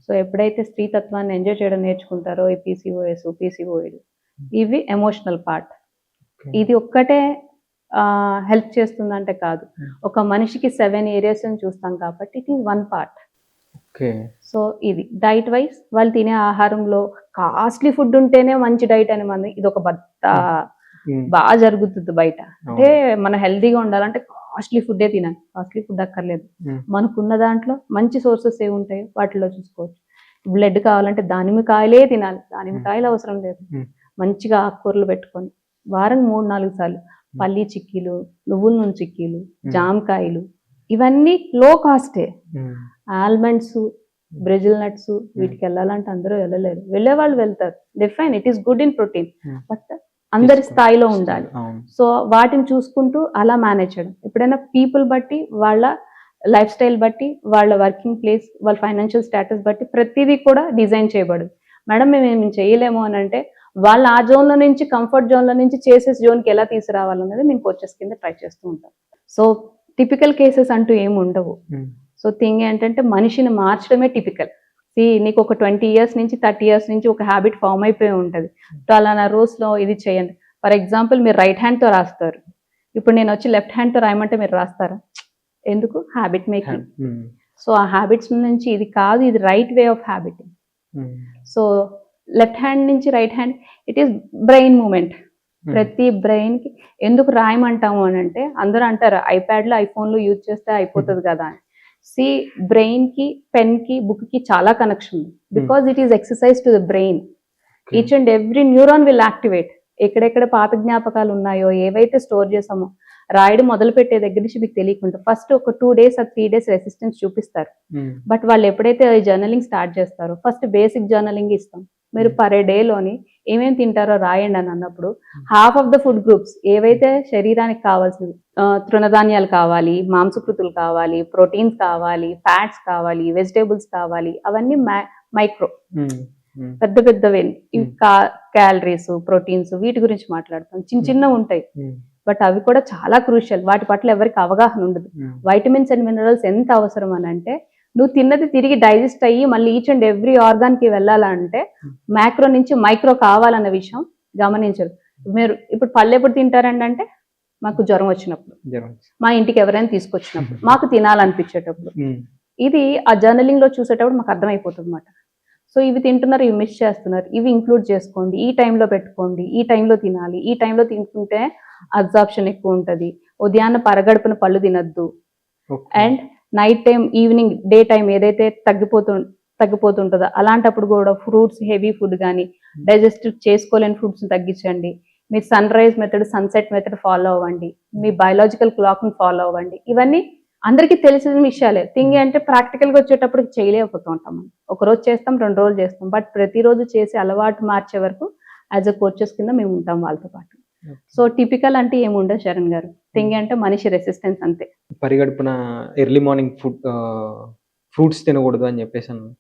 సో ఎప్పుడైతే స్త్రీతత్వాన్ని ఎంజాయ్ చేయడం నేర్చుకుంటారో ఈ పీసీఓఎస్, పీసీఓఎడ్ ఇవి ఎమోషనల్ పార్ట్. ఇది ఒక్కటే హెల్ప్ చేస్తుందంటే కాదు, ఒక మనిషికి 7 ఏరియాస్ చూస్తాం కాబట్టి ఇట్ ఈస్ 1 పార్ట్. సో ఇది డైట్ వైజ్ వాళ్ళు తినే ఆహారంలో కాస్ట్లీ ఫుడ్ ఉంటేనే మంచి డైట్ అని మంది ఇది ఒక బాగా జరుగుతుంది బయట. అంటే మనం హెల్తీగా ఉండాలంటే కాస్ట్లీ ఫుడ్డే తినాలి, కాస్ట్లీ ఫుడ్ అక్కర్లేదు. మనకున్న దాంట్లో మంచి సోర్సెస్ ఏ ఉంటాయో వాటిలో చూసుకోవచ్చు. బ్లడ్ కావాలంటే దానిమ్మకాయలే తినాలి, దానిమ్మకాయలు అవసరం లేదు. మంచిగా ఆకుకూరలు పెట్టుకొని వారం 3-4 సార్లు పల్లి చిక్కీలు, నువ్వుల నూనె చిక్కీలు, జామకాయలు ఇవన్నీ లో కాస్టే. ఆల్మండ్స్, బ్రెజిల్ నట్స్ వీటికి వెళ్ళాలంటే అందరూ వెళ్ళలేరు, వెళ్ళే వాళ్ళు వెళ్తారు, define it is good in protein, but అందరి స్థాయిలో ఉండాలి. సో వాటిని చూసుకుంటూ అలా మేనేజ్ చేయడం. ఎప్పుడైనా పీపుల్ బట్టి, వాళ్ళ లైఫ్ స్టైల్ బట్టి, వాళ్ళ వర్కింగ్ ప్లేస్, వాళ్ళ ఫైనాన్షియల్ స్టేటస్ బట్టి ప్రతిదీ కూడా డిజైన్ చేయబడింది. మేడం మేము చేయలేము అని అంటే వాళ్ళు ఆ జోన్లో నుంచి, కంఫర్ట్ జోన్లో నుంచి చేసే జోన్కి ఎలా తీసుకురావాలనేది మేము కోచెస్ కింద ట్రై చేస్తూ ఉంటాం. సో టిపికల్ కేసెస్ అంటూ ఏమి ఉండవు. సో థింగ్ ఏంటంటే మనిషిని మార్చడమే టిపికల్. నీకు ఒక 20 years నుంచి 30 years నుంచి ఒక హ్యాబిట్ ఫామ్ అయిపోయి ఉంటుంది. అలానా రోజులో ఇది చేయండి. ఫర్ ఎగ్జాంపుల్ మీరు రైట్ హ్యాండ్తో రాస్తారు, ఇప్పుడు నేను వచ్చి లెఫ్ట్ హ్యాండ్తో రాయమంటే మీరు రాస్తారా? ఎందుకు? Habit making. సో ఆ హ్యాబిట్స్ నుంచి ఇది కాదు, ఇది right way of habiting. So left hand నుంచి right hand, it is brain movement. ప్రతి బ్రెయిన్కి ఎందుకు రాయమంటాము అని అంటే, అందరూ అంటారు ఐప్యాడ్లో ఐఫోన్లో యూజ్ చేస్తే అయిపోతుంది కదా అని. బ్రెయిన్కి పెన్కి బుక్కి చాలా కనెక్షన్ ఉంది, because it is exercise to the brain. Each and every neuron will activate. ఎక్కడెక్కడ పాత జ్ఞాపకాలు ఉన్నాయో, ఏవైతే స్టోర్ చేసామో, రాయడం మొదలు పెట్టే దగ్గర నుంచి మీకు తెలియకుండా ఫస్ట్ ఒక 2 days or 3 days రెసిస్టెన్స్ చూపిస్తారు. బట్ వాళ్ళు ఎప్పుడైతే జర్నలింగ్ స్టార్ట్ చేస్తారో, ఫస్ట్ బేసిక్ జర్నలింగ్ ఇస్తాం. మీరు పర్ డేలోని ఏమేమి తింటారో రాయండి అని అన్నప్పుడు, half of the food groups ఏవైతే శరీరానికి కావాల్సినవి, తృణధాన్యాలు కావాలి, మాంసకృతులు కావాలి, ప్రోటీన్స్ కావాలి, ఫ్యాట్స్ కావాలి, వెజిటేబుల్స్ కావాలి, అవన్నీ మైక్రో పెద్ద పెద్దవే. ఇవి క్యాలరీస్, ప్రోటీన్స్, వీటి గురించి మాట్లాడతాం. చిన్న చిన్నవి ఉంటాయి, బట్ అవి కూడా చాలా క్రూషియల్. వాటి పట్ల ఎవరికి అవగాహన ఉండదు. వైటమిన్స్ అండ్ మినరల్స్ ఎంత అవసరం అని అంటే, నువ్వు తిన్నది తిరిగి డైజెస్ట్ అయ్యి మళ్ళీ ఈచ్ అండ్ ఎవ్రీ ఆర్గాన్కి వెళ్ళాలంటే మైక్రో నుంచి మైక్రో కావాలన్న విషయం గమనించరు. మీరు ఇప్పుడు పళ్ళు ఎప్పుడు తింటారండి అంటే, మాకు జ్వరం వచ్చినప్పుడు, మా ఇంటికి ఎవరైనా తీసుకొచ్చినప్పుడు, మాకు తినాలనిపించేటప్పుడు. ఇది ఆ జర్నలింగ్ లో చూసేటప్పుడు మాకు అర్థమైపోతుంది అన్నమాట. సో ఇవి తింటున్నారు, ఇవి మిస్ చేస్తున్నారు, ఇవి ఇంక్లూడ్ చేసుకోండి, ఈ టైంలో పెట్టుకోండి, ఈ టైంలో తినాలి, ఈ టైంలో తింటుంటే అబ్జార్ప్షన్ ఎక్కువ ఉంటుంది, ఉదయాన్న పరగడుపున పళ్ళు తినద్దు, and night time, evening, day time ఏదైతే తగ్గిపోతుంటుందో అలాంటప్పుడు కూడా ఫ్రూట్స్, హెవీ ఫుడ్ కానీ డైజెస్ట్ చేసుకోలేని ఫుడ్స్ తగ్గించండి. మీరు sunrise method, sunset method follow అవ్వండి, మీ బయాలజికల్ క్లాక్ని ఫాలో అవ్వండి. ఇవన్నీ అందరికీ తెలిసిన విషయాలే. థింగ్ అంటే ప్రాక్టికల్గా వచ్చేటప్పుడు చేయలేకపోతూ ఉంటాం. మనం ఒక రోజు చేస్తాం, 2 రోజులు చేస్తాం, బట్ ప్రతిరోజు చేసి అలవాటు మార్చే వరకు యాజ్ అ కోచెస్ కింద మేము ఉంటాం వాళ్ళతో పాటు. సో టిపికల్ అంటే ఏముండదు శరణ్ గారు. థింగ్ అంటే మనిషి రెసిస్టెన్స్ అంతే. పరిగడుపున ఎర్లీ మార్నింగ్ ఫ్రూట్స్ తినకూడదు అని చెప్పేసి అన్నాను.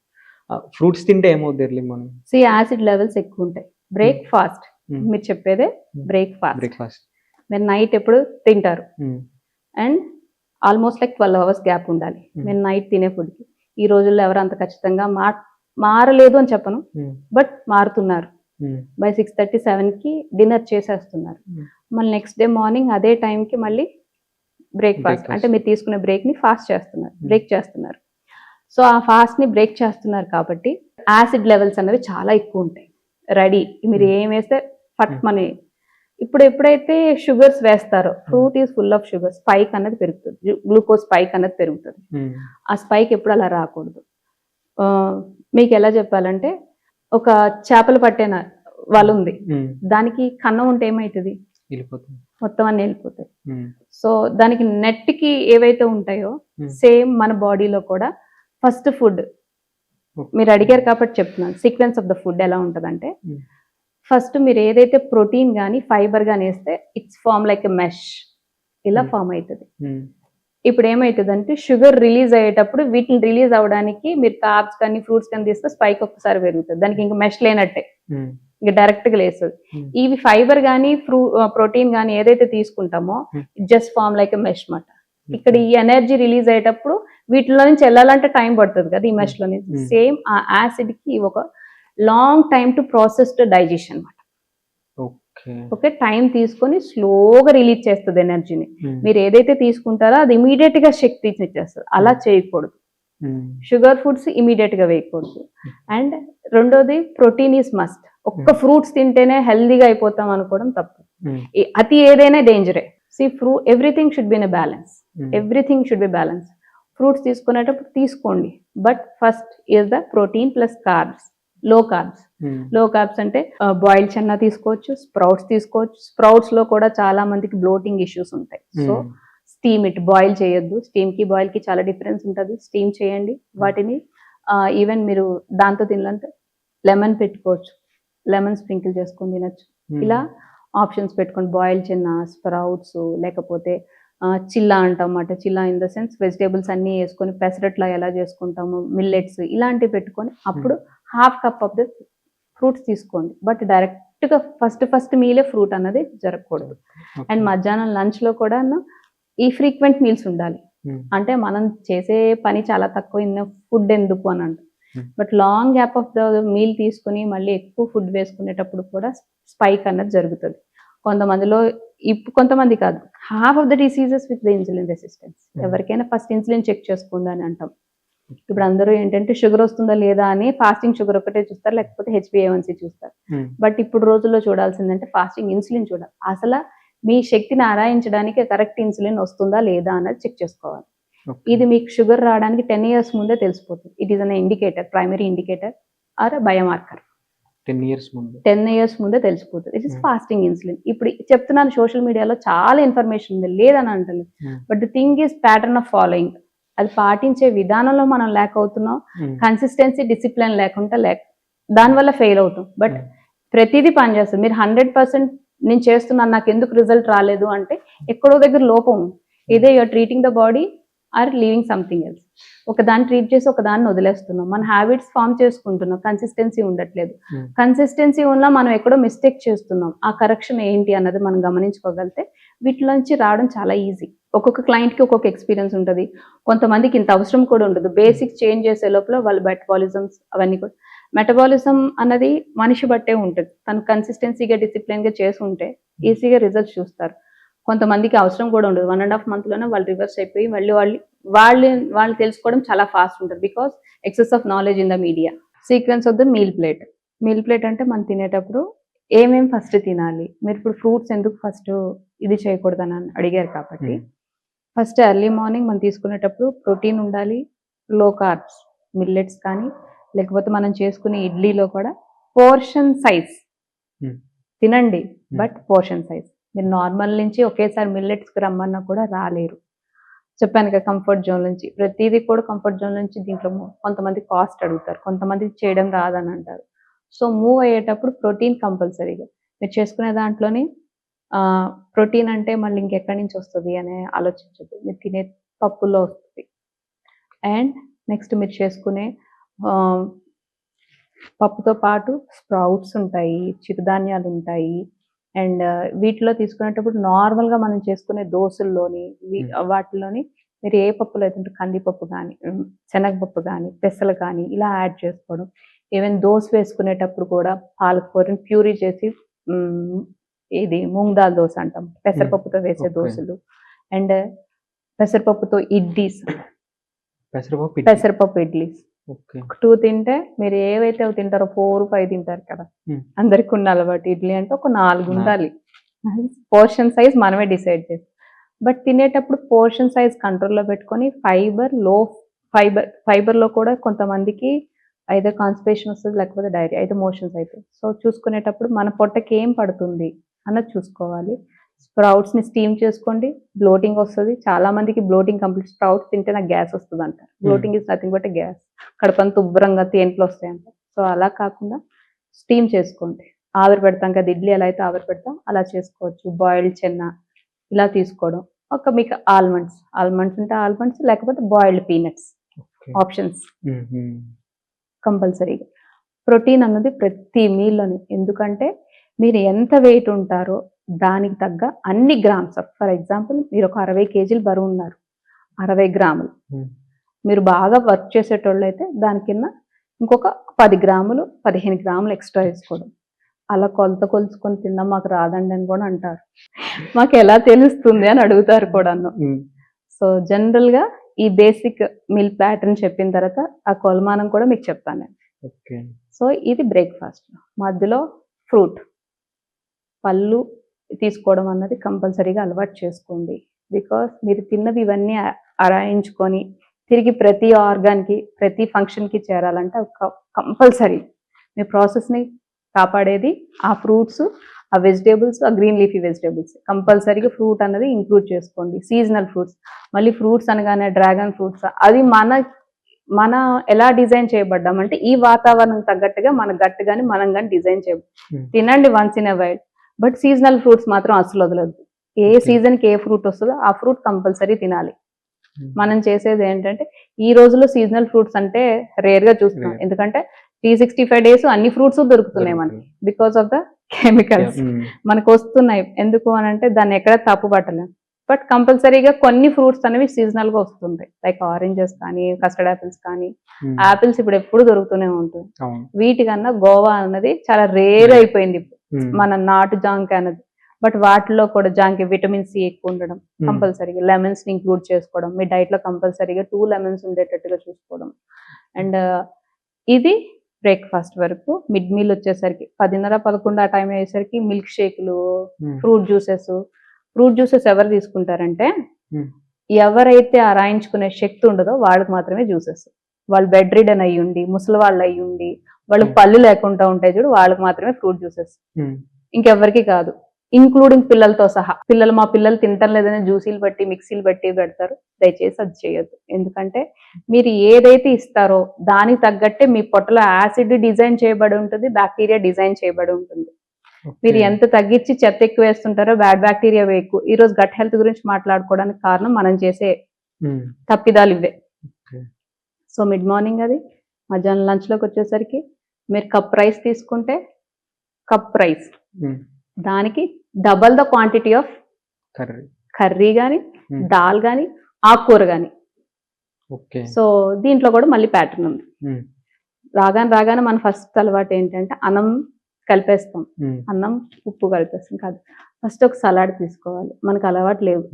ఫ్రూట్స్ తింటే ఏమవుతుంది ఎర్లీ మార్నింగ్? యాసిడ్ లెవెల్స్ ఎక్కువ ఉంటాయి. బ్రేక్ఫాస్ట్ మీరు చెప్పేదే బ్రేక్ఫాస్ట్. మీరు నైట్ ఎప్పుడు తింటారు, and almost like 12 hours gap ఉండాలి మీరు నైట్ తినే ఫుడ్కి. ఈ రోజుల్లో ఎవరు అంత ఖచ్చితంగా మారలేదు అని చెప్పను, బట్ మారుతున్నారు. బై 6:30, 7కి డిన్నర్ చేసేస్తున్నారు. మళ్ళీ నెక్స్ట్ డే మార్నింగ్ అదే టైంకి మళ్ళీ బ్రేక్ఫాస్ట్, అంటే మీరు తీసుకునే బ్రేక్ని బ్రేక్ చేస్తున్నారు. సో ఆ ఫాస్ట్ని బ్రేక్ చేస్తున్నారు కాబట్టి యాసిడ్ లెవెల్స్ అనేవి చాలా ఎక్కువ ఉంటాయి. రెడీ మీరు ఏం వేస్తే ఫట్ మనీ. ఇప్పుడు ఎప్పుడైతే షుగర్స్ వేస్తారో, fruit is full of sugar, spike అనేది పెరుగుతుంది, గ్లూకోజ్ స్పైక్ అనేది పెరుగుతుంది. ఆ స్పైక్ ఎప్పుడు అలా రాకూడదు. మీకు ఎలా చెప్పాలంటే, ఒక చేపలు పట్టిన వల ఉంది, దానికి కన్నం ఉంటే ఏమవుతుంది? మొత్తం అన్ని వెళ్ళిపోతాయి. సో దానికి నెట్కి ఏవైతే ఉంటాయో, సేమ్ మన బాడీలో కూడా ఫస్ట్ ఫుడ్, మీరు అడిగారు కాబట్టి చెప్తున్నాను, సీక్వెన్స్ ఆఫ్ ద ఫుడ్ ఎలా ఉంటుందంటే, ఫస్ట్ మీరు ఏదైతే ప్రోటీన్ కానీ ఫైబర్ కానీ వేస్తే it's form like a mesh, ఇలా ఫామ్ అవుతుంది. ఇప్పుడు ఏమవుతుంది అంటే, షుగర్ రిలీజ్ అయ్యేటప్పుడు వీటిని రిలీజ్ అవ్వడానికి మీరు కార్బ్స్ కానీ ఫ్రూట్స్ కానీ తీస్తే స్పైక్ ఒక్కసారి పెరుగుతుంది, దానికి ఇంకా మెష్ లేనట్టే, ఇంకా డైరెక్ట్ గా లేస్తుంది. ఇవి ఫైబర్ కానీ ప్రోటీన్ కానీ ఏదైతే తీసుకుంటామో just form like a mesh మాట. ఇక్కడ ఈ ఎనర్జీ రిలీజ్ అయ్యేటప్పుడు వీటిలో నుంచి వెళ్ళాలంటే టైం పడుతుంది కదా ఈ మెష్ లో నుంచి. సేమ్ ఆ యాసిడ్ కి ఒక long time to process to digestion అనమాట. ఓకే, టైం తీసుకొని స్లోగా రిలీజ్ చేస్తుంది ఎనర్జీని. మీరు ఏదైతే తీసుకుంటారో అది ఇమీడియట్ గా శక్తి ఇచ్చేస్తుంది, అలా చేయకూడదు. షుగర్ ఫుడ్స్ ఇమీడియట్ గా వేయకూడదు. అండ్ రెండోది, ప్రోటీన్ ఈజ్ మస్ట్. ఒక్క ఫ్రూట్స్ తింటేనే హెల్దీగా అయిపోతాం అనుకోవడం తప్పు. అతి ఏదైనా డేంజరే. Everything should be in balance. Everything should be balance. Fruits తీసుకునేటప్పుడు తీసుకోండి, but first is the protein plus carbs, low carbs. Low carbs అంటే బాయిల్డ్ చెన్నా తీసుకోవచ్చు, స్ప్రౌట్స్ తీసుకోవచ్చు. స్ప్రౌట్స్ లో కూడా చాలా మందికి బ్లోటింగ్ ఇష్యూస్ ఉంటాయి. సో స్టీమ్ ఇట్, బాయిల్ చేయొద్దు. స్టీమ్ కి బాయిల్ కి చాలా డిఫరెన్స్ ఉంటుంది. స్టీమ్ చేయండి వాటిని. ఈవెన్ మీరు దాంతో తినాలంటే లెమన్ పెట్టుకోవచ్చు, లెమన్ స్ప్రింకిల్ చేసుకొని తినచ్చు. ఇలా ఆప్షన్స్ పెట్టుకోండి. బాయిల్ చెన్నా, స్ప్రౌట్స్, లేకపోతే చిల్లా అంటాం అన్నమాట. Chilla in the sense vegetables అన్ని వేసుకొని పెసరట్లా ఎలా చేసుకుంటాము, మిల్లెట్స్ ఇలాంటివి పెట్టుకొని అప్పుడు ½ కప్ ఆఫ్ ద ఫ్రూట్స్ తీసుకోండి. బట్ డైరెక్ట్ గా ఫస్ట్ మీలే ఫ్రూట్ అన్నది జరగకూడదు. అండ్ మధ్యాహ్నం లంచ్ లో కూడా ఈ ఫ్రీక్వెంట్ మీల్స్ ఉండాలి. అంటే మనం చేసే పని చాలా తక్కువ, ఫుడ్ ఎందుకు అని అంట. But long gap of the meal తీసుకుని మళ్ళీ ఎక్కువ ఫుడ్ వేసుకునేటప్పుడు కూడా స్పైక్ అన్నది జరుగుతుంది. కొంతమందిలో కొంతమంది కాదు, half of the diseases with the insulin resistance. ఎవరికైనా ఫస్ట్ ఇన్సులిన్ చెక్ చేసుకోండి అని అంటాం. ఇప్పుడు అందరూ ఏంటంటే షుగర్ వస్తుందా లేదా అని ఫాస్టింగ్ షుగర్ ఒకటే చూస్తారు, లేకపోతే HbA1c చూస్తారు. బట్ ఇప్పుడు రోజుల్లో చూడాల్సిందంటే ఫాస్టింగ్ ఇన్సులిన్ చూడాలి. అసలు మీ శక్తిని ఆరాయించడానికి కరెక్ట్ ఇన్సులిన్ వస్తుందా లేదా అన్నది చెక్ చేసుకోవాలి. ఇది మీకు షుగర్ రావడానికి 10 years ముందే తెలిసిపోతుంది. It is an indicator, primary indicator or biomarker. 10 years ముందే తెలిసిపోతుంది. It is fasting insulin. ఇప్పుడు చెప్తున్నాను, సోషల్ మీడియాలో చాలా ఇన్ఫర్మేషన్ ఉంది, లేదని అంటలేదు. But the thing is pattern of following. అది పాటించే విధానంలో మనం లేక అవుతున్నాం. కన్సిస్టెన్సీ, డిసిప్లిన్ లేకుండా దానివల్ల ఫెయిల్ అవుతాం. బట్ ప్రతిదీ పనిచేస్తుంది. మీరు 100% నేను చేస్తున్నాను, నాకు ఎందుకు రిజల్ట్ రాలేదు అంటే ఎక్కడో దగ్గర లోపం ఉంది. ఇదే you're treating the body or leaving something else. ఒక దాన్ని ట్రీట్ చేసి ఒక దాన్ని వదిలేస్తున్నాం. మన హ్యాబిట్స్ ఫామ్ చేసుకుంటున్నాం, కన్సిస్టెన్సీ ఉండట్లేదు. కన్సిస్టెన్సీ ఉన్న మనం ఎక్కడో మిస్టేక్ చేస్తున్నాం. ఆ కరెక్షన్ ఏంటి అన్నది మనం గమనించుకోగలిగితే వీటిలోంచి రావడం చాలా ఈజీ. ఒక్కొక్క క్లయింట్కి ఒక్కొక్క ఎక్స్పీరియన్స్ ఉంటుంది. కొంతమందికి ఇంత అవసరం కూడా ఉండదు. బేసిక్ చేంజ్ చేసే లోపల వాళ్ళ మెటబాలిజమ్స్ అవన్నీ కూడా, మెటబాలిజం అన్నది మనిషి బట్టే ఉంటుంది. తను కన్సిస్టెన్సీగా, డిసిప్లిన్గా చేసి ఉంటే ఈజీగా రిజల్ట్స్ చూస్తారు. కొంతమందికి అవసరం కూడా ఉండదు. 1.5 month వాళ్ళు రివర్స్ అయిపోయి మళ్ళీ వాళ్ళు తెలుసుకోవడం చాలా ఫాస్ట్ ఉంటుంది. Because excess of knowledge in the media. Sequence of the meal plate. Meal plate అంటే మనం తినేటప్పుడు ఏమేమి ఫస్ట్ తినాలి. మీరు ఇప్పుడు ఫ్రూట్స్ ఎందుకు ఫస్ట్ ఇది చేయకూడదని అడిగారు కాబట్టి, ఫస్ట్ ఎర్లీ మార్నింగ్ మనం తీసుకునేటప్పుడు ప్రోటీన్ ఉండాలి. లో కార్బ్స్, మిల్లెట్స్ కానీ లేకపోతే మనం చేసుకునే ఇడ్లీలో కూడా పోర్షన్ సైజ్ తినండి, బట్ పోర్షన్ సైజ్. మీరు నార్మల్ నుంచి ఒకేసారి మిల్లెట్స్కి రమ్మన్నా కూడా రాలేరు. చెప్పాను కదా, కంఫర్ట్ జోన్ నుంచి ప్రతిదీ కూడా కంఫర్ట్ జోన్ నుంచి. దీంట్లో కొంతమంది కాస్ట్ అడుగుతారు, కొంతమంది చేయడం రాదని అంటారు. సో మూవ్ అయ్యేటప్పుడు ప్రోటీన్ కంపల్సరీగా మీరు చేసుకునే దాంట్లోని ప్రోటీన్ అంటే మళ్ళీ ఇంకెక్కడి నుంచి వస్తుంది అనే ఆలోచించద్దు. మీరు తినే పప్పుల్లో వస్తుంది. అండ్ నెక్స్ట్ మీరు చేసుకునే పప్పుతో పాటు స్ప్రౌట్స్ ఉంటాయి, చిరుధాన్యాలు ఉంటాయి. అండ్ వీటిలో తీసుకునేటప్పుడు నార్మల్గా మనం చేసుకునే దోశల్లోని వాటిలోని మీరు ఏ పప్పులు అయితే కందిపప్పు కానీ, శనగపప్పు కానీ, పెసలు కానీ ఇలా యాడ్ చేసుకోవడం. ఈవెన్ దోశ వేసుకునేటప్పుడు కూడా పాలకూరని ప్యూరీ చేసి, ఇది మూంగ్ దాల్ దోశ అంటాం, పెసరపప్పుతో వేసే దోశలు. అండ్ పెసరపప్పుతో ఇడ్లీస్, పెసరపప్పు ఇడ్లీస్ 2 తింటే మీరు ఏవైతే అవి తింటారో 4, 5 తింటారు కదా. అందరికి ఉన్న అలవాటు ఇడ్లీ అంటే ఒక 4 ఉండాలి. పోర్షన్ సైజ్ మనమే డిసైడ్ చేస్తాం. బట్ తినేటప్పుడు పోర్షన్ సైజ్ కంట్రోల్లో పెట్టుకొని ఫైబర్లో కూడా కొంతమందికి అయితే కాన్స్టిపేషన్ వస్తుంది, లేకపోతే డైరియా అయితే మోషన్స్ అవుతాయి. సో చూసుకునేటప్పుడు మన పొట్టకి ఏం పడుతుంది అన్నది చూసుకోవాలి. స్ప్రౌట్స్ని స్టీమ్ చేసుకోండి, బ్లోటింగ్ వస్తుంది. చాలా మందికి బ్లోటింగ్ కంప్లీట్, స్ప్రౌట్స్ తింటే నాకు గ్యాస్ వస్తుంది అంటారు. Bloating is nothing but gas. కడుపంతా ఉబ్బరంగా తేంట్లు వస్తాయంట. సో అలా కాకుండా స్టీమ్ చేసుకోండి. ఆవిరి పెడతాం కదా, ఇడ్లీ ఎలా అయితే ఆవిరి పెడతాం అలా చేసుకోవచ్చు. బాయిల్డ్ చెన్న ఇలా తీసుకోవడం. మీకు ఆల్మండ్స్ ఉంటే ఆల్మండ్స్, లేకపోతే బాయిల్డ్ పీనట్స్ ఆప్షన్స్ కంపల్సరీగా. ప్రోటీన్ అన్నది ప్రతి మీల్లోని, ఎందుకంటే మీరు ఎంత వెయిట్ ఉంటారో దానికి తగ్గ అన్ని గ్రామ్స్. ఫర్ ఎగ్జాంపుల్ మీరు ఒక 60 kg బరువు ఉన్నారు, 60 grams. మీరు బాగా వర్క్ చేసేటోళ్ళు అయితే దాని కింద ఇంకొక 10 grams, 15 grams ఎక్స్ట్రా వేసుకోవడం. అలా కొలుచుకొని తినడం మాకు రాదండి అని కూడా అంటారు. మాకు ఎలా తెలుస్తుంది అని అడుగుతారు కూడాను. సో జనరల్గా ఈ బేసిక్ మీల్ ప్యాటర్న్ చెప్పిన తర్వాత ఆ కొలమానం కూడా మీకు చెప్తాను నేను. సో ఇది బ్రేక్ఫాస్ట్. మధ్యలో ఫ్రూట్, పళ్ళు తీసుకోవడం అన్నది కంపల్సరీగా అలవాటు చేసుకోండి. బికాస్ మీరు తిన్నవి ఇవన్నీ అరాయించుకొని తిరిగి ప్రతి ఆర్గాన్కి, ప్రతి ఫంక్షన్కి చేరాలంటే కంపల్సరీ మీ ప్రాసెస్ని కాపాడేది ఆ ఫ్రూట్స్, ఆ వెజిటేబుల్స్, ఆ గ్రీన్ లీఫీ వెజిటేబుల్స్. కంపల్సరీగా ఫ్రూట్ అన్నది ఇంక్లూడ్ చేసుకోండి. సీజనల్ ఫ్రూట్స్, మళ్ళీ ఫ్రూట్స్ అనగానే డ్రాగన్ ఫ్రూట్స్, అది మన ఎలా డిజైన్ చేయబడ్డామంటే ఈ వాతావరణం తగ్గట్టుగా మన గట్టు కానీ మనం కానీ డిజైన్ చేయబడి తినండి once in a while. But seasonal fruits మాత్రం అసలు వదలద్దు. ఏ సీజన్కి ఏ ఫ్రూట్ వస్తుందో ఆ ఫ్రూట్ కంపల్సరీ తినాలి. మనం చేసేది ఏంటంటే ఈ రోజుల్లో సీజనల్ ఫ్రూట్స్ అంటే రేర్గా చూస్తున్నాం, ఎందుకంటే 365 days అన్ని ఫ్రూట్స్ దొరుకుతున్నాయి మనకి. బికాస్ ఆఫ్ ద కెమికల్స్ మనకు వస్తున్నాయి. ఎందుకు అని అంటే దాన్ని ఎక్కడ తప్పు పట్టలేం. బట్ కంపల్సరీగా కొన్ని ఫ్రూట్స్ అనేవి సీజనల్ గా వస్తుంటాయి, లైక్ ఆరెంజెస్ కానీ కస్టర్డ్ యాపిల్స్ కానీ. యాపిల్స్ ఇప్పుడు ఎప్పుడు దొరుకుతూనే ఉంటుంది. వీటికన్నా గోవా అన్నది చాలా రేర్ అయిపోయింది ఇప్పుడు, మన నాటు జాంకాయ అన్నది. బట్ వాటిలో కూడా జాంకాయ విటమిన్ సి ఎక్కువ ఉండడం, కంపల్సరీగా లెమన్స్ ని ఇంక్లూడ్ చేసుకోవడం, మీ డైట్ లో కంపల్సరీగా 2 లెమన్స్ ఉండేటట్టుగా చూసుకోవడం. అండ్ ఇది బ్రేక్ఫాస్ట్ వరకు. మిడ్ మీల్ వచ్చేసరికి 10:30-11 ఆ టైం అయ్యేసరికి మిల్క్ షేక్లు, ఫ్రూట్ జ్యూసెస్ ఎవరు తీసుకుంటారంటే ఎవరైతే ఆ రాయించుకునే శక్తి ఉండదో వాళ్ళకి మాత్రమే జ్యూసెస్. వాళ్ళు బెడ్ రిడన్ అయ్యి ఉండి, ముసలి వాళ్ళు అయ్యి ఉండి, వాళ్ళకి పళ్ళు లేకుండా ఉంటాయి చూడు, వాళ్ళకి మాత్రమే ఫ్రూట్ జ్యూసెస్, ఇంకెవరికి కాదు. ఇంక్లూడింగ్ పిల్లలతో సహా. మా పిల్లలు తింటాం లేదని జ్యూసీలు బట్టి మిక్సీలు బట్టి పెడతారు, దయచేసి అది చేయొద్దు. ఎందుకంటే మీరు ఏదైతే ఇస్తారో దానికి తగ్గట్టే మీ పొట్టలో యాసిడ్ డిజైన్ చేయబడి ఉంటుంది, బ్యాక్టీరియా డిజైన్ చేయబడి ఉంటుంది. మీరు ఎంత తగ్గించి చెత్త ఎక్కువ వేస్తుంటారో బ్యాడ్ బ్యాక్టీరియా ఎక్కువ. ఈ రోజు గట్ హెల్త్ గురించి మాట్లాడుకోవడానికి కారణం మనం చేసే తప్పిదాలు ఇవే. సో మిడ్ మార్నింగ్ అది, మధ్యాహ్నం లంచ్ లోకి వచ్చేసరికి మీరు కప్ రైస్ తీసుకుంటే కప్ రైస్ దానికి double the quantity of curry కానీ, దాల్ కానీ, ఆకుకూర కానీ. సో దీంట్లో కూడా మళ్ళీ ప్యాటర్న్ ఉంది. రాగానే మన ఫస్ట్ అలవాటు ఏంటంటే అన్నం కలిపేస్తాం, అన్నం ఉప్పు కలిపేస్తాం కాదు, ఫస్ట్ ఒక సలాడ్ తీసుకోవాలి. మనకు అలవాటు లేదు,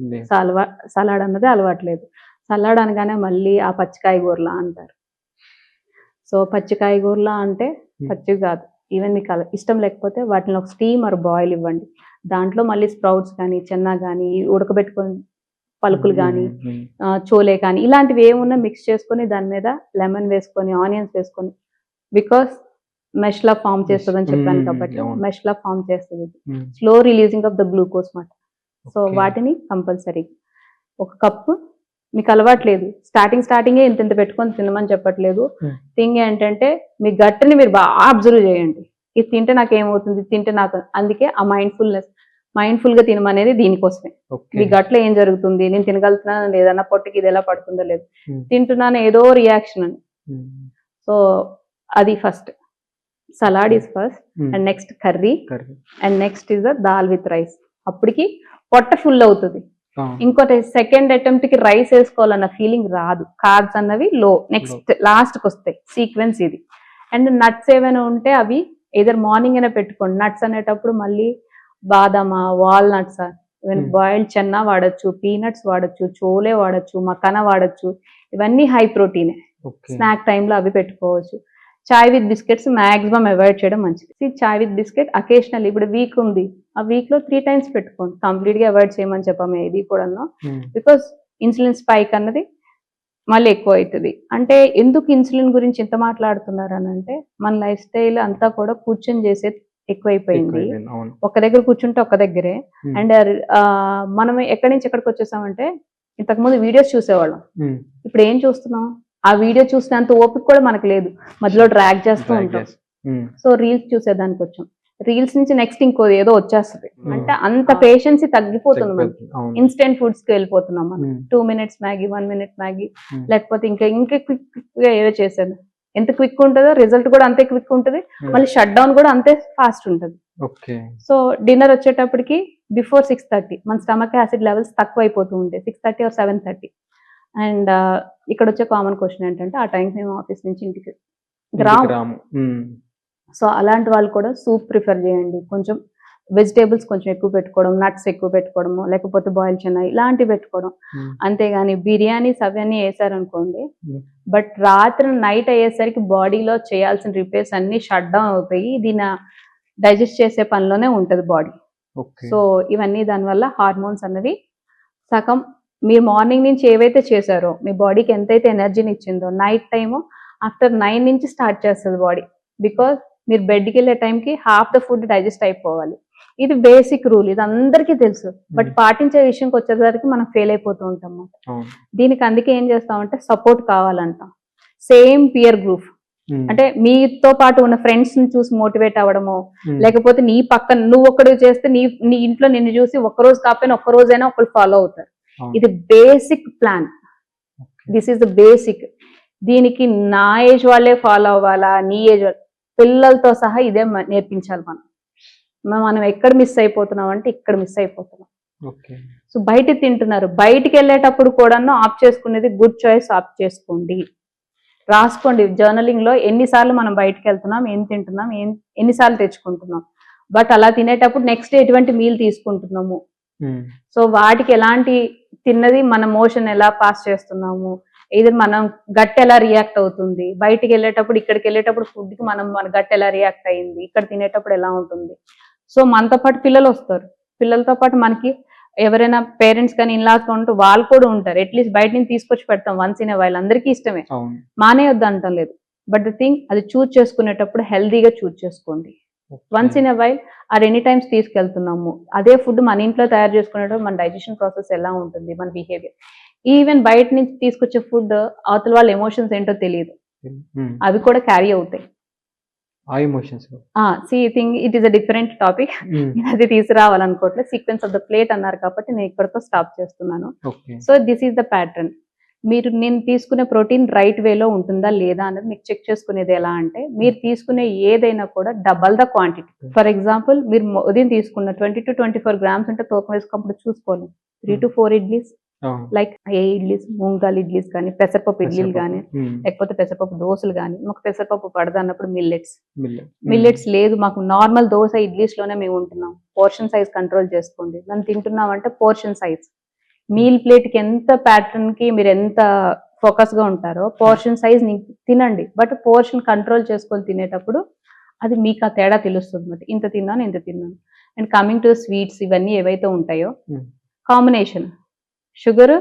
సలాడ్ అన్నది అలవాటు లేదు. సలాడ్ అనగానే మళ్ళీ ఆ పచ్చికాయగూరలా అంటారు. సో పచ్చికాయగూరలా అంటే పచ్చివి కాదు, ఈవెన్ మీకు ఇష్టం లేకపోతే వాటిని ఒక స్టీమ్ ఆర్ బాయిల్ ఇవ్వండి. దాంట్లో మళ్ళీ స్ప్రౌట్స్ కానీ, చెన్నా కానీ, ఉడకబెట్టుకొని పలుకులు కానీ, చోలే కానీ, ఇలాంటివి ఏమున్నా మిక్స్ చేసుకొని దాని మీద లెమన్ వేసుకొని, ఆనియన్స్ వేసుకొని, బికాస్ మెష్ లా ఫామ్ చేస్తుంది అని చెప్పాను కాబట్టి మెష్ లా ఫామ్ చేస్తుంది. Slow releasing of the glucose మాట. సో వాటిని కంపల్సరీ ఒక కప్పు. మీకు అలవాట్లేదు, స్టార్టింగే ఇంత పెట్టుకొని తినమని చెప్పట్లేదు. థింగ్ ఏంటంటే మీ గట్ని మీరు బాగా అబ్జర్వ్ చేయండి, ఇది తింటే నాకు ఏమవుతుంది, తింటే నాకు. అందుకే ఆ మైండ్ఫుల్ గా తినమనేది దీనికోసమే. మీ గట్లో ఏం జరుగుతుంది, నేను తినగలుగుతున్నాను లేదన్నా, పొట్టకి ఇది ఎలా పడుతుందో లేదు, తింటున్నాను ఏదో రియాక్షన్ అని. సో అది first, salad is first, and next curry, and next is the dal with rice. అప్పటికి పొట్ట ఫుల్ అవుతుంది. ఇంకోటి సెకండ్ అటెంప్ట్ కి రైస్ వేసుకోవాలన్న ఫీలింగ్ రాదు. కార్బ్స్ అన్నవి లో, నెక్స్ట్ లాస్ట్ కి వస్తాయి సీక్వెన్స్ ఇది. అండ్ నట్స్ ఏమైనా ఉంటే అవి ఏదర్ మార్నింగ్ అయినా పెట్టుకోండి. నట్స్ అనేటప్పుడు మళ్ళీ బాదామా, వాల్నట్స్, ఈవెన్ బాయిల్డ్ చెన్నా వాడచ్చు, పీనట్స్ వాడచ్చు, చోలే వాడచ్చు, మకానా వాడచ్చు. ఇవన్నీ హై ప్రోటీనే. స్నాక్ టైంలో అవి పెట్టుకోవచ్చు. చాయ్ విత్ బిస్కెట్స్ మాక్సిమం అవాయిడ్ చేయడం మంచిది. చాయ్ విత్ బిస్కెట్ అకేషనల్, ఇప్పుడు వీక్ ఉంది, ఆ వీక్ లో 3 times పెట్టుకోండి. కంప్లీట్ గా అవాయిడ్ చేయమని చెప్పాము ఇది కూడా, బికాస్ ఇన్సులిన్ స్పైక్ అన్నది మళ్ళీ ఎక్కువ అవుతుంది. అంటే ఎందుకు ఇన్సులిన్ గురించి ఎంత మాట్లాడుతున్నారు అని అంటే, మన లైఫ్ స్టైల్ అంతా కూడా కూర్చొని చేసేది ఎక్కువైపోయింది. ఒక దగ్గర కూర్చుంటే ఒక దగ్గరే. అండ్ మనం ఎక్కడి నుంచి ఎక్కడికి వచ్చేసామంటే, ఇంతకుముందు వీడియోస్ చూసేవాళ్ళం, ఇప్పుడు ఏం చూస్తున్నాం, ఆ వీడియో చూసినంత ఓపిక కూడా మనకు లేదు, మధ్యలో డ్రాగ్ చేస్తూ ఉంటాం. సో రీల్స్ చూసేదానికి వచ్చాం, రీల్స్ నుంచి నెక్స్ట్ ఇంకో ఏదో వచ్చేస్తుంది. అంటే అంత పేషెన్సీ తగ్గిపోతుంది మనకి. ఇన్స్టెంట్ ఫుడ్స్ కి వెళ్ళిపోతున్నాం మనం. 2 minutes మ్యాగీ, 1 minute మ్యాగీ, లేకపోతే ఇంకా క్విక్ గా ఏదో చేశాను. ఎంత క్విక్ ఉంటుందో రిజల్ట్ కూడా అంతే క్విక్ ఉంటుంది, మళ్ళీ షట్ డౌన్ కూడా అంతే ఫాస్ట్ ఉంటుంది. సో డిన్నర్ వచ్చేటప్పటికి బిఫోర్ 6:30 మన స్టమక్ యాసిడ్ లెవెల్స్ తక్కువ అయిపోతూ ఉంటాయి, 6:30 or 7:30. అండ్ ఇక్కడ వచ్చే కామన్ క్వశ్చన్ ఏంటంటే, ఆ టైంకి మేము ఆఫీస్ నుంచి ఇంటికి రాము. సో అలాంటి వాళ్ళు కూడా సూప్ ప్రిఫర్ చేయండి. కొంచెం వెజిటేబుల్స్ కొంచెం ఎక్కువ పెట్టుకోవడం, నట్స్ ఎక్కువ పెట్టుకోవడము, లేకపోతే బాయిల్ చెన్నా ఇలాంటివి పెట్టుకోవడం. అంతేగాని బిర్యానీస్ అవన్నీ వేసారనుకోండి, బట్ రాత్రి నైట్ అయ్యేసరికి బాడీలో చేయాల్సిన రిపేర్స్ అన్ని షట్ డౌన్ అవుతాయి. దీన్ని డైజెస్ట్ చేసే పనిలోనే ఉంటుంది బాడీ. సో ఇవన్నీ దానివల్ల హార్మోన్స్ అన్నవి సగం మీరు మార్నింగ్ నుంచి ఏవైతే చేశారో, మీ బాడీకి ఎంతైతే ఎనర్జీని ఇచ్చిందో, నైట్ టైము ఆఫ్టర్ 9 నుంచి స్టార్ట్ చేస్తుంది బాడీ. బికాస్ మీరు బెడ్కి వెళ్ళే టైంకి హాఫ్ ద ఫుడ్ డైజెస్ట్ అయిపోవాలి. ఇది బేసిక్ రూల్, ఇది అందరికీ తెలుసు. బట్ పాటించే విషయంకి వచ్చేసరికి మనం ఫెయిల్ అయిపోతూ ఉంటాం. దీనికి అందుకే ఏం చేస్తామంటే సపోర్ట్ కావాలంట. సేమ్ పియర్ గ్రూప్, అంటే మీతో పాటు ఉన్న ఫ్రెండ్స్ ని చూసి మోటివేట్ అవ్వడము, లేకపోతే నీ పక్కన నువ్వు ఒక్కడు చేస్తే నీ ఇంట్లో నిన్ను చూసి ఒక్కరోజు కాకపోయినా ఒక్కరోజైనా ఒకరు ఫాలో అవుతారు. ఇది basic plan, this is the basic. దీనికి నా ఏజ్ వాళ్ళే ఫాలో అవ్వాలా, నీ ఏజ్ పిల్లలతో సహా ఇదే నేర్పించాలి మనం. ఎక్కడ మిస్ అయిపోతున్నాం అంటే ఇక్కడ మిస్ అయిపోతున్నాం. సో బయట తింటున్నారు, బయటికి వెళ్ళేటప్పుడు కూడాను ఆఫ్ చేసుకునేది గుడ్ చాయిస్, ఆఫ్ చేసుకోండి, రాసుకోండి జర్నలింగ్ లో ఎన్నిసార్లు మనం బయటకు వెళ్తున్నాం, ఏం తింటున్నాం, ఎన్నిసార్లు తెచ్చుకుంటున్నాం, బట్ అలా తినేటప్పుడు నెక్స్ట్ ఎటువంటి మీల్ తీసుకుంటున్నాము, సో వాటికి ఎలాంటి తిన్నది మన మోషన్ ఎలా పాస్ చేస్తున్నాము, ఇది మనం గట్ ఎలా రియాక్ట్ అవుతుంది, బయటికి వెళ్ళేటప్పుడు ఇక్కడికి వెళ్ళేటప్పుడు ఫుడ్కి మన గట్ ఎలా రియాక్ట్ అయ్యింది, ఇక్కడ తినేటప్పుడు ఎలా ఉంటుంది. సో మనతో పాటు పిల్లలు వస్తారు, పిల్లలతో పాటు మనకి ఎవరైనా పేరెంట్స్ కానీ ఇన్లాస్ ఉంటూ వాళ్ళు కూడా ఉంటారు, అట్లీస్ట్ బయట నుంచి తీసుకొచ్చి పెడతాం వన్స్ ఇన్ వాళ్ళు, అందరికీ ఇష్టమే, మానేయొద్దు అంటాం లేదు, బట్ ద థింగ్ అది చూజ్ చేసుకునేటప్పుడు హెల్దీగా చూజ్ చేసుకోండి. Once in while or any times తీసుకెళ్తున్నాము, అదే ఫుడ్ మన ఇంట్లో తయారు చేసుకునేటప్పుడు మన డైజెషన్ ప్రాసెస్ ఎలా ఉంటుంది, మన బిహేవియర్, ఈవెన్ బయట నుంచి తీసుకొచ్చే ఫుడ్ అవతల వాళ్ళ ఎమోషన్స్ ఏంటో తెలియదు, అవి కూడా క్యారీ అవుతాయి. Thing it is a different topic, అది తీసుకురావాలనుకోవట్లేదు, సీక్వెన్స్ ఆఫ్ ద ప్లేట్ అన్నారు కాబట్టి నేను ఇక్కడతో స్టాప్ చేస్తున్నాను. So this is the pattern. మీరు నేను తీసుకునే ప్రోటీన్ రైట్ వేలో ఉంటుందా లేదా అనేది మీకు చెక్ చేసుకునేది ఎలా అంటే, మీరు తీసుకునే ఏదైనా కూడా double the quantity. For example మీరు ఉదయం తీసుకున్న 20 to 24 grams అంటే తూకం వేసుకున్నప్పుడు చూసుకోవాలి, 3 to 4 idlis, like a idlis, moong dal idlis కానీ, పెసరపప్పు ఇడ్లీలు కానీ, లేకపోతే పెసరపప్పు దోశలు కానీ, మాకు పెసరపప్పు పడదు అన్నప్పుడు మిల్లెట్స్ లేదు మాకు నార్మల్ దోశ ఇడ్లీస్ లోనే మేము ఉంటున్నాం, పోర్షన్ సైజ్ కంట్రోల్ చేసుకోండి. మనం తింటున్నాం అంటే పోర్షన్ సైజ్, మీల్ ప్లేట్ కి ఎంత ప్యాటర్న్ కి మీరు ఎంత ఫోకస్ గా ఉంటారో పోర్షన్ సైజ్ తినండి, బట్ పోర్షన్ కంట్రోల్ చేసుకొని తినేటప్పుడు అది మీకు ఆ తేడా తెలుస్తుంది, ఇంత తిన్నాను. అండ్ కమింగ్ టు స్వీట్స్ ఇవన్నీ ఏవైతే ఉంటాయో, కాంబినేషన్ షుగర్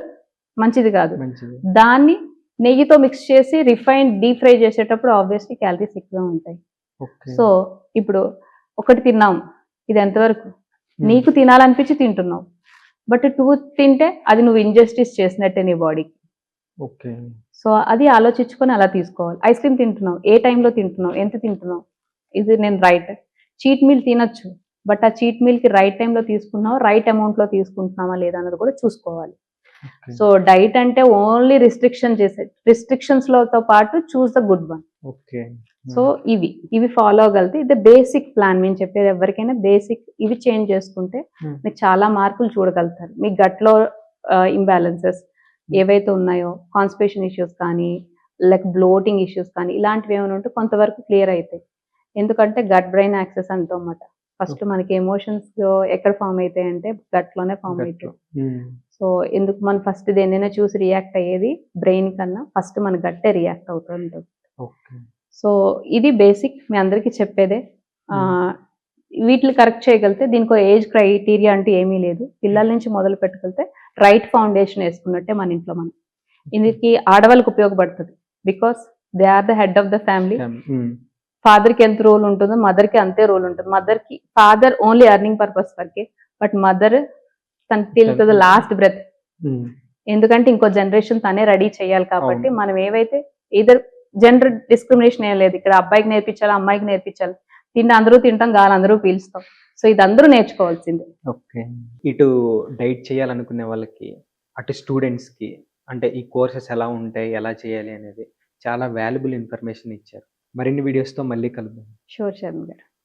మంచిది కాదు, దాన్ని నెయ్యితో మిక్స్ చేసి రిఫైన్డ్ డీప్ ఫ్రై చేసేటప్పుడు ఆబ్వియస్లీ క్యాలరీస్ ఎక్కువ ఉంటాయి. సో ఇప్పుడు ఒకటి తిన్నాం, ఇది ఎంతవరకు నీకు తినాలనిపించి తింటున్నావు, బట్ 2 తింటే అది నువ్వు ఇంజస్టిస్ చేసినట్టే నీ బాడీకి. సో అది ఆలోచించుకొని అలా తీసుకోవాలి. ఐస్ క్రీమ్ తింటున్నావు, ఏ టైంలో తింటున్నావు, ఎంత తింటున్నావు, ఇది నేను రైట్. చీట్ మీల్ తినొచ్చు, బట్ ఆ చీట్ మీల్ కి రైట్ టైంలో తీసుకున్నావు, రైట్ అమౌంట్ లో తీసుకుంటున్నావా లేదా అన్నది కూడా చూసుకోవాలి. సో డైట్ అంటే ఓన్లీ రిస్ట్రిక్షన్స్ లోతో పాటు choose the good one. So ఇవి ఫాలో అవ్వగలిగితే ఇది బేసిక్ ప్లాన్. మేము చెప్పేది ఎవరికైనా బేసిక్ ఇవి చేంజ్ చేసుకుంటే మీరు చాలా మార్పులు చూడగలుగుతారు. మీ గట్లో ఇంబ్యాలెన్సెస్ ఏవైతే ఉన్నాయో, కాన్స్టిపేషన్ ఇష్యూస్ కానీ, లైక్ బ్లోటింగ్ ఇష్యూస్ కానీ, ఇలాంటివి ఏమైనా ఉంటే కొంతవరకు క్లియర్ అవుతాయి. ఎందుకంటే గట్ బ్రెయిన్ యాక్సెస్ అంటమాట. ఫస్ట్ మనకి ఎమోషన్స్ ఎక్కడ ఫామ్ అవుతాయి అంటే గట్ లోనే ఫామ్ అవుతాయి. సో ఎందుకు మనం ఫస్ట్ దేనైనా చూసి రియాక్ట్ అయ్యేది బ్రెయిన్ కన్నా ఫస్ట్ మన గట్టే రియాక్ట్ అవుతూ ఉంటుంది. సో ఇది బేసిక్ మీ అందరికీ చెప్పేదే. వీటిని కరెక్ట్ చేయగలిగితే దీనికి ఏజ్ క్రైటీరియా అంటూ ఏమీ లేదు. పిల్లల నుంచి మొదలు పెట్టుకెళ్తే రైట్ ఫౌండేషన్ వేసుకున్నట్టే మన ఇంట్లో మనం. ఇందుకి ఆడవాళ్ళకి ఉపయోగపడుతుంది, because they are the head of the family. Father కి ఎంత రోల్ ఉంటుందో మదర్ కి అంతే రోల్ ఉంటుంది. మదర్ కి ఫాదర్ ఓన్లీ ఎర్నింగ్ పర్పస్ వరకే, but mother till to the last breath. ఎందుకంటే ఇంకో జనరేషన్ తనే రెడీ చేయాలి కాబట్టి మనం ఏవైతే ఇదర్ జెండర్ డిస్క్రిమినేషన్ ఏం లేదు. ఇక్కడ అబ్బాయికి నేర్పించాలి, అమ్మాయికి నేర్పించాలి, తిండి అందరూ తింటాం, గాలి అందరూ పీల్స్తాం. సో ఇది అందరూ నేర్చుకోవాల్సిందే. ఓకే, ఇటు డైట్ చేయాలనుకునే వాళ్ళకి, అటు స్టూడెంట్స్ కి, అంటే ఈ కోర్సెస్ ఎలా ఉంటాయి, ఎలా చేయాలి అనేది చాలా వాల్యుబుల్ ఇన్ఫర్మేషన్ ఇచ్చారు. మరిన్ని వీడియోస్తో మళ్ళీ కలుద్దాం. షూర్ శర్మ గారు.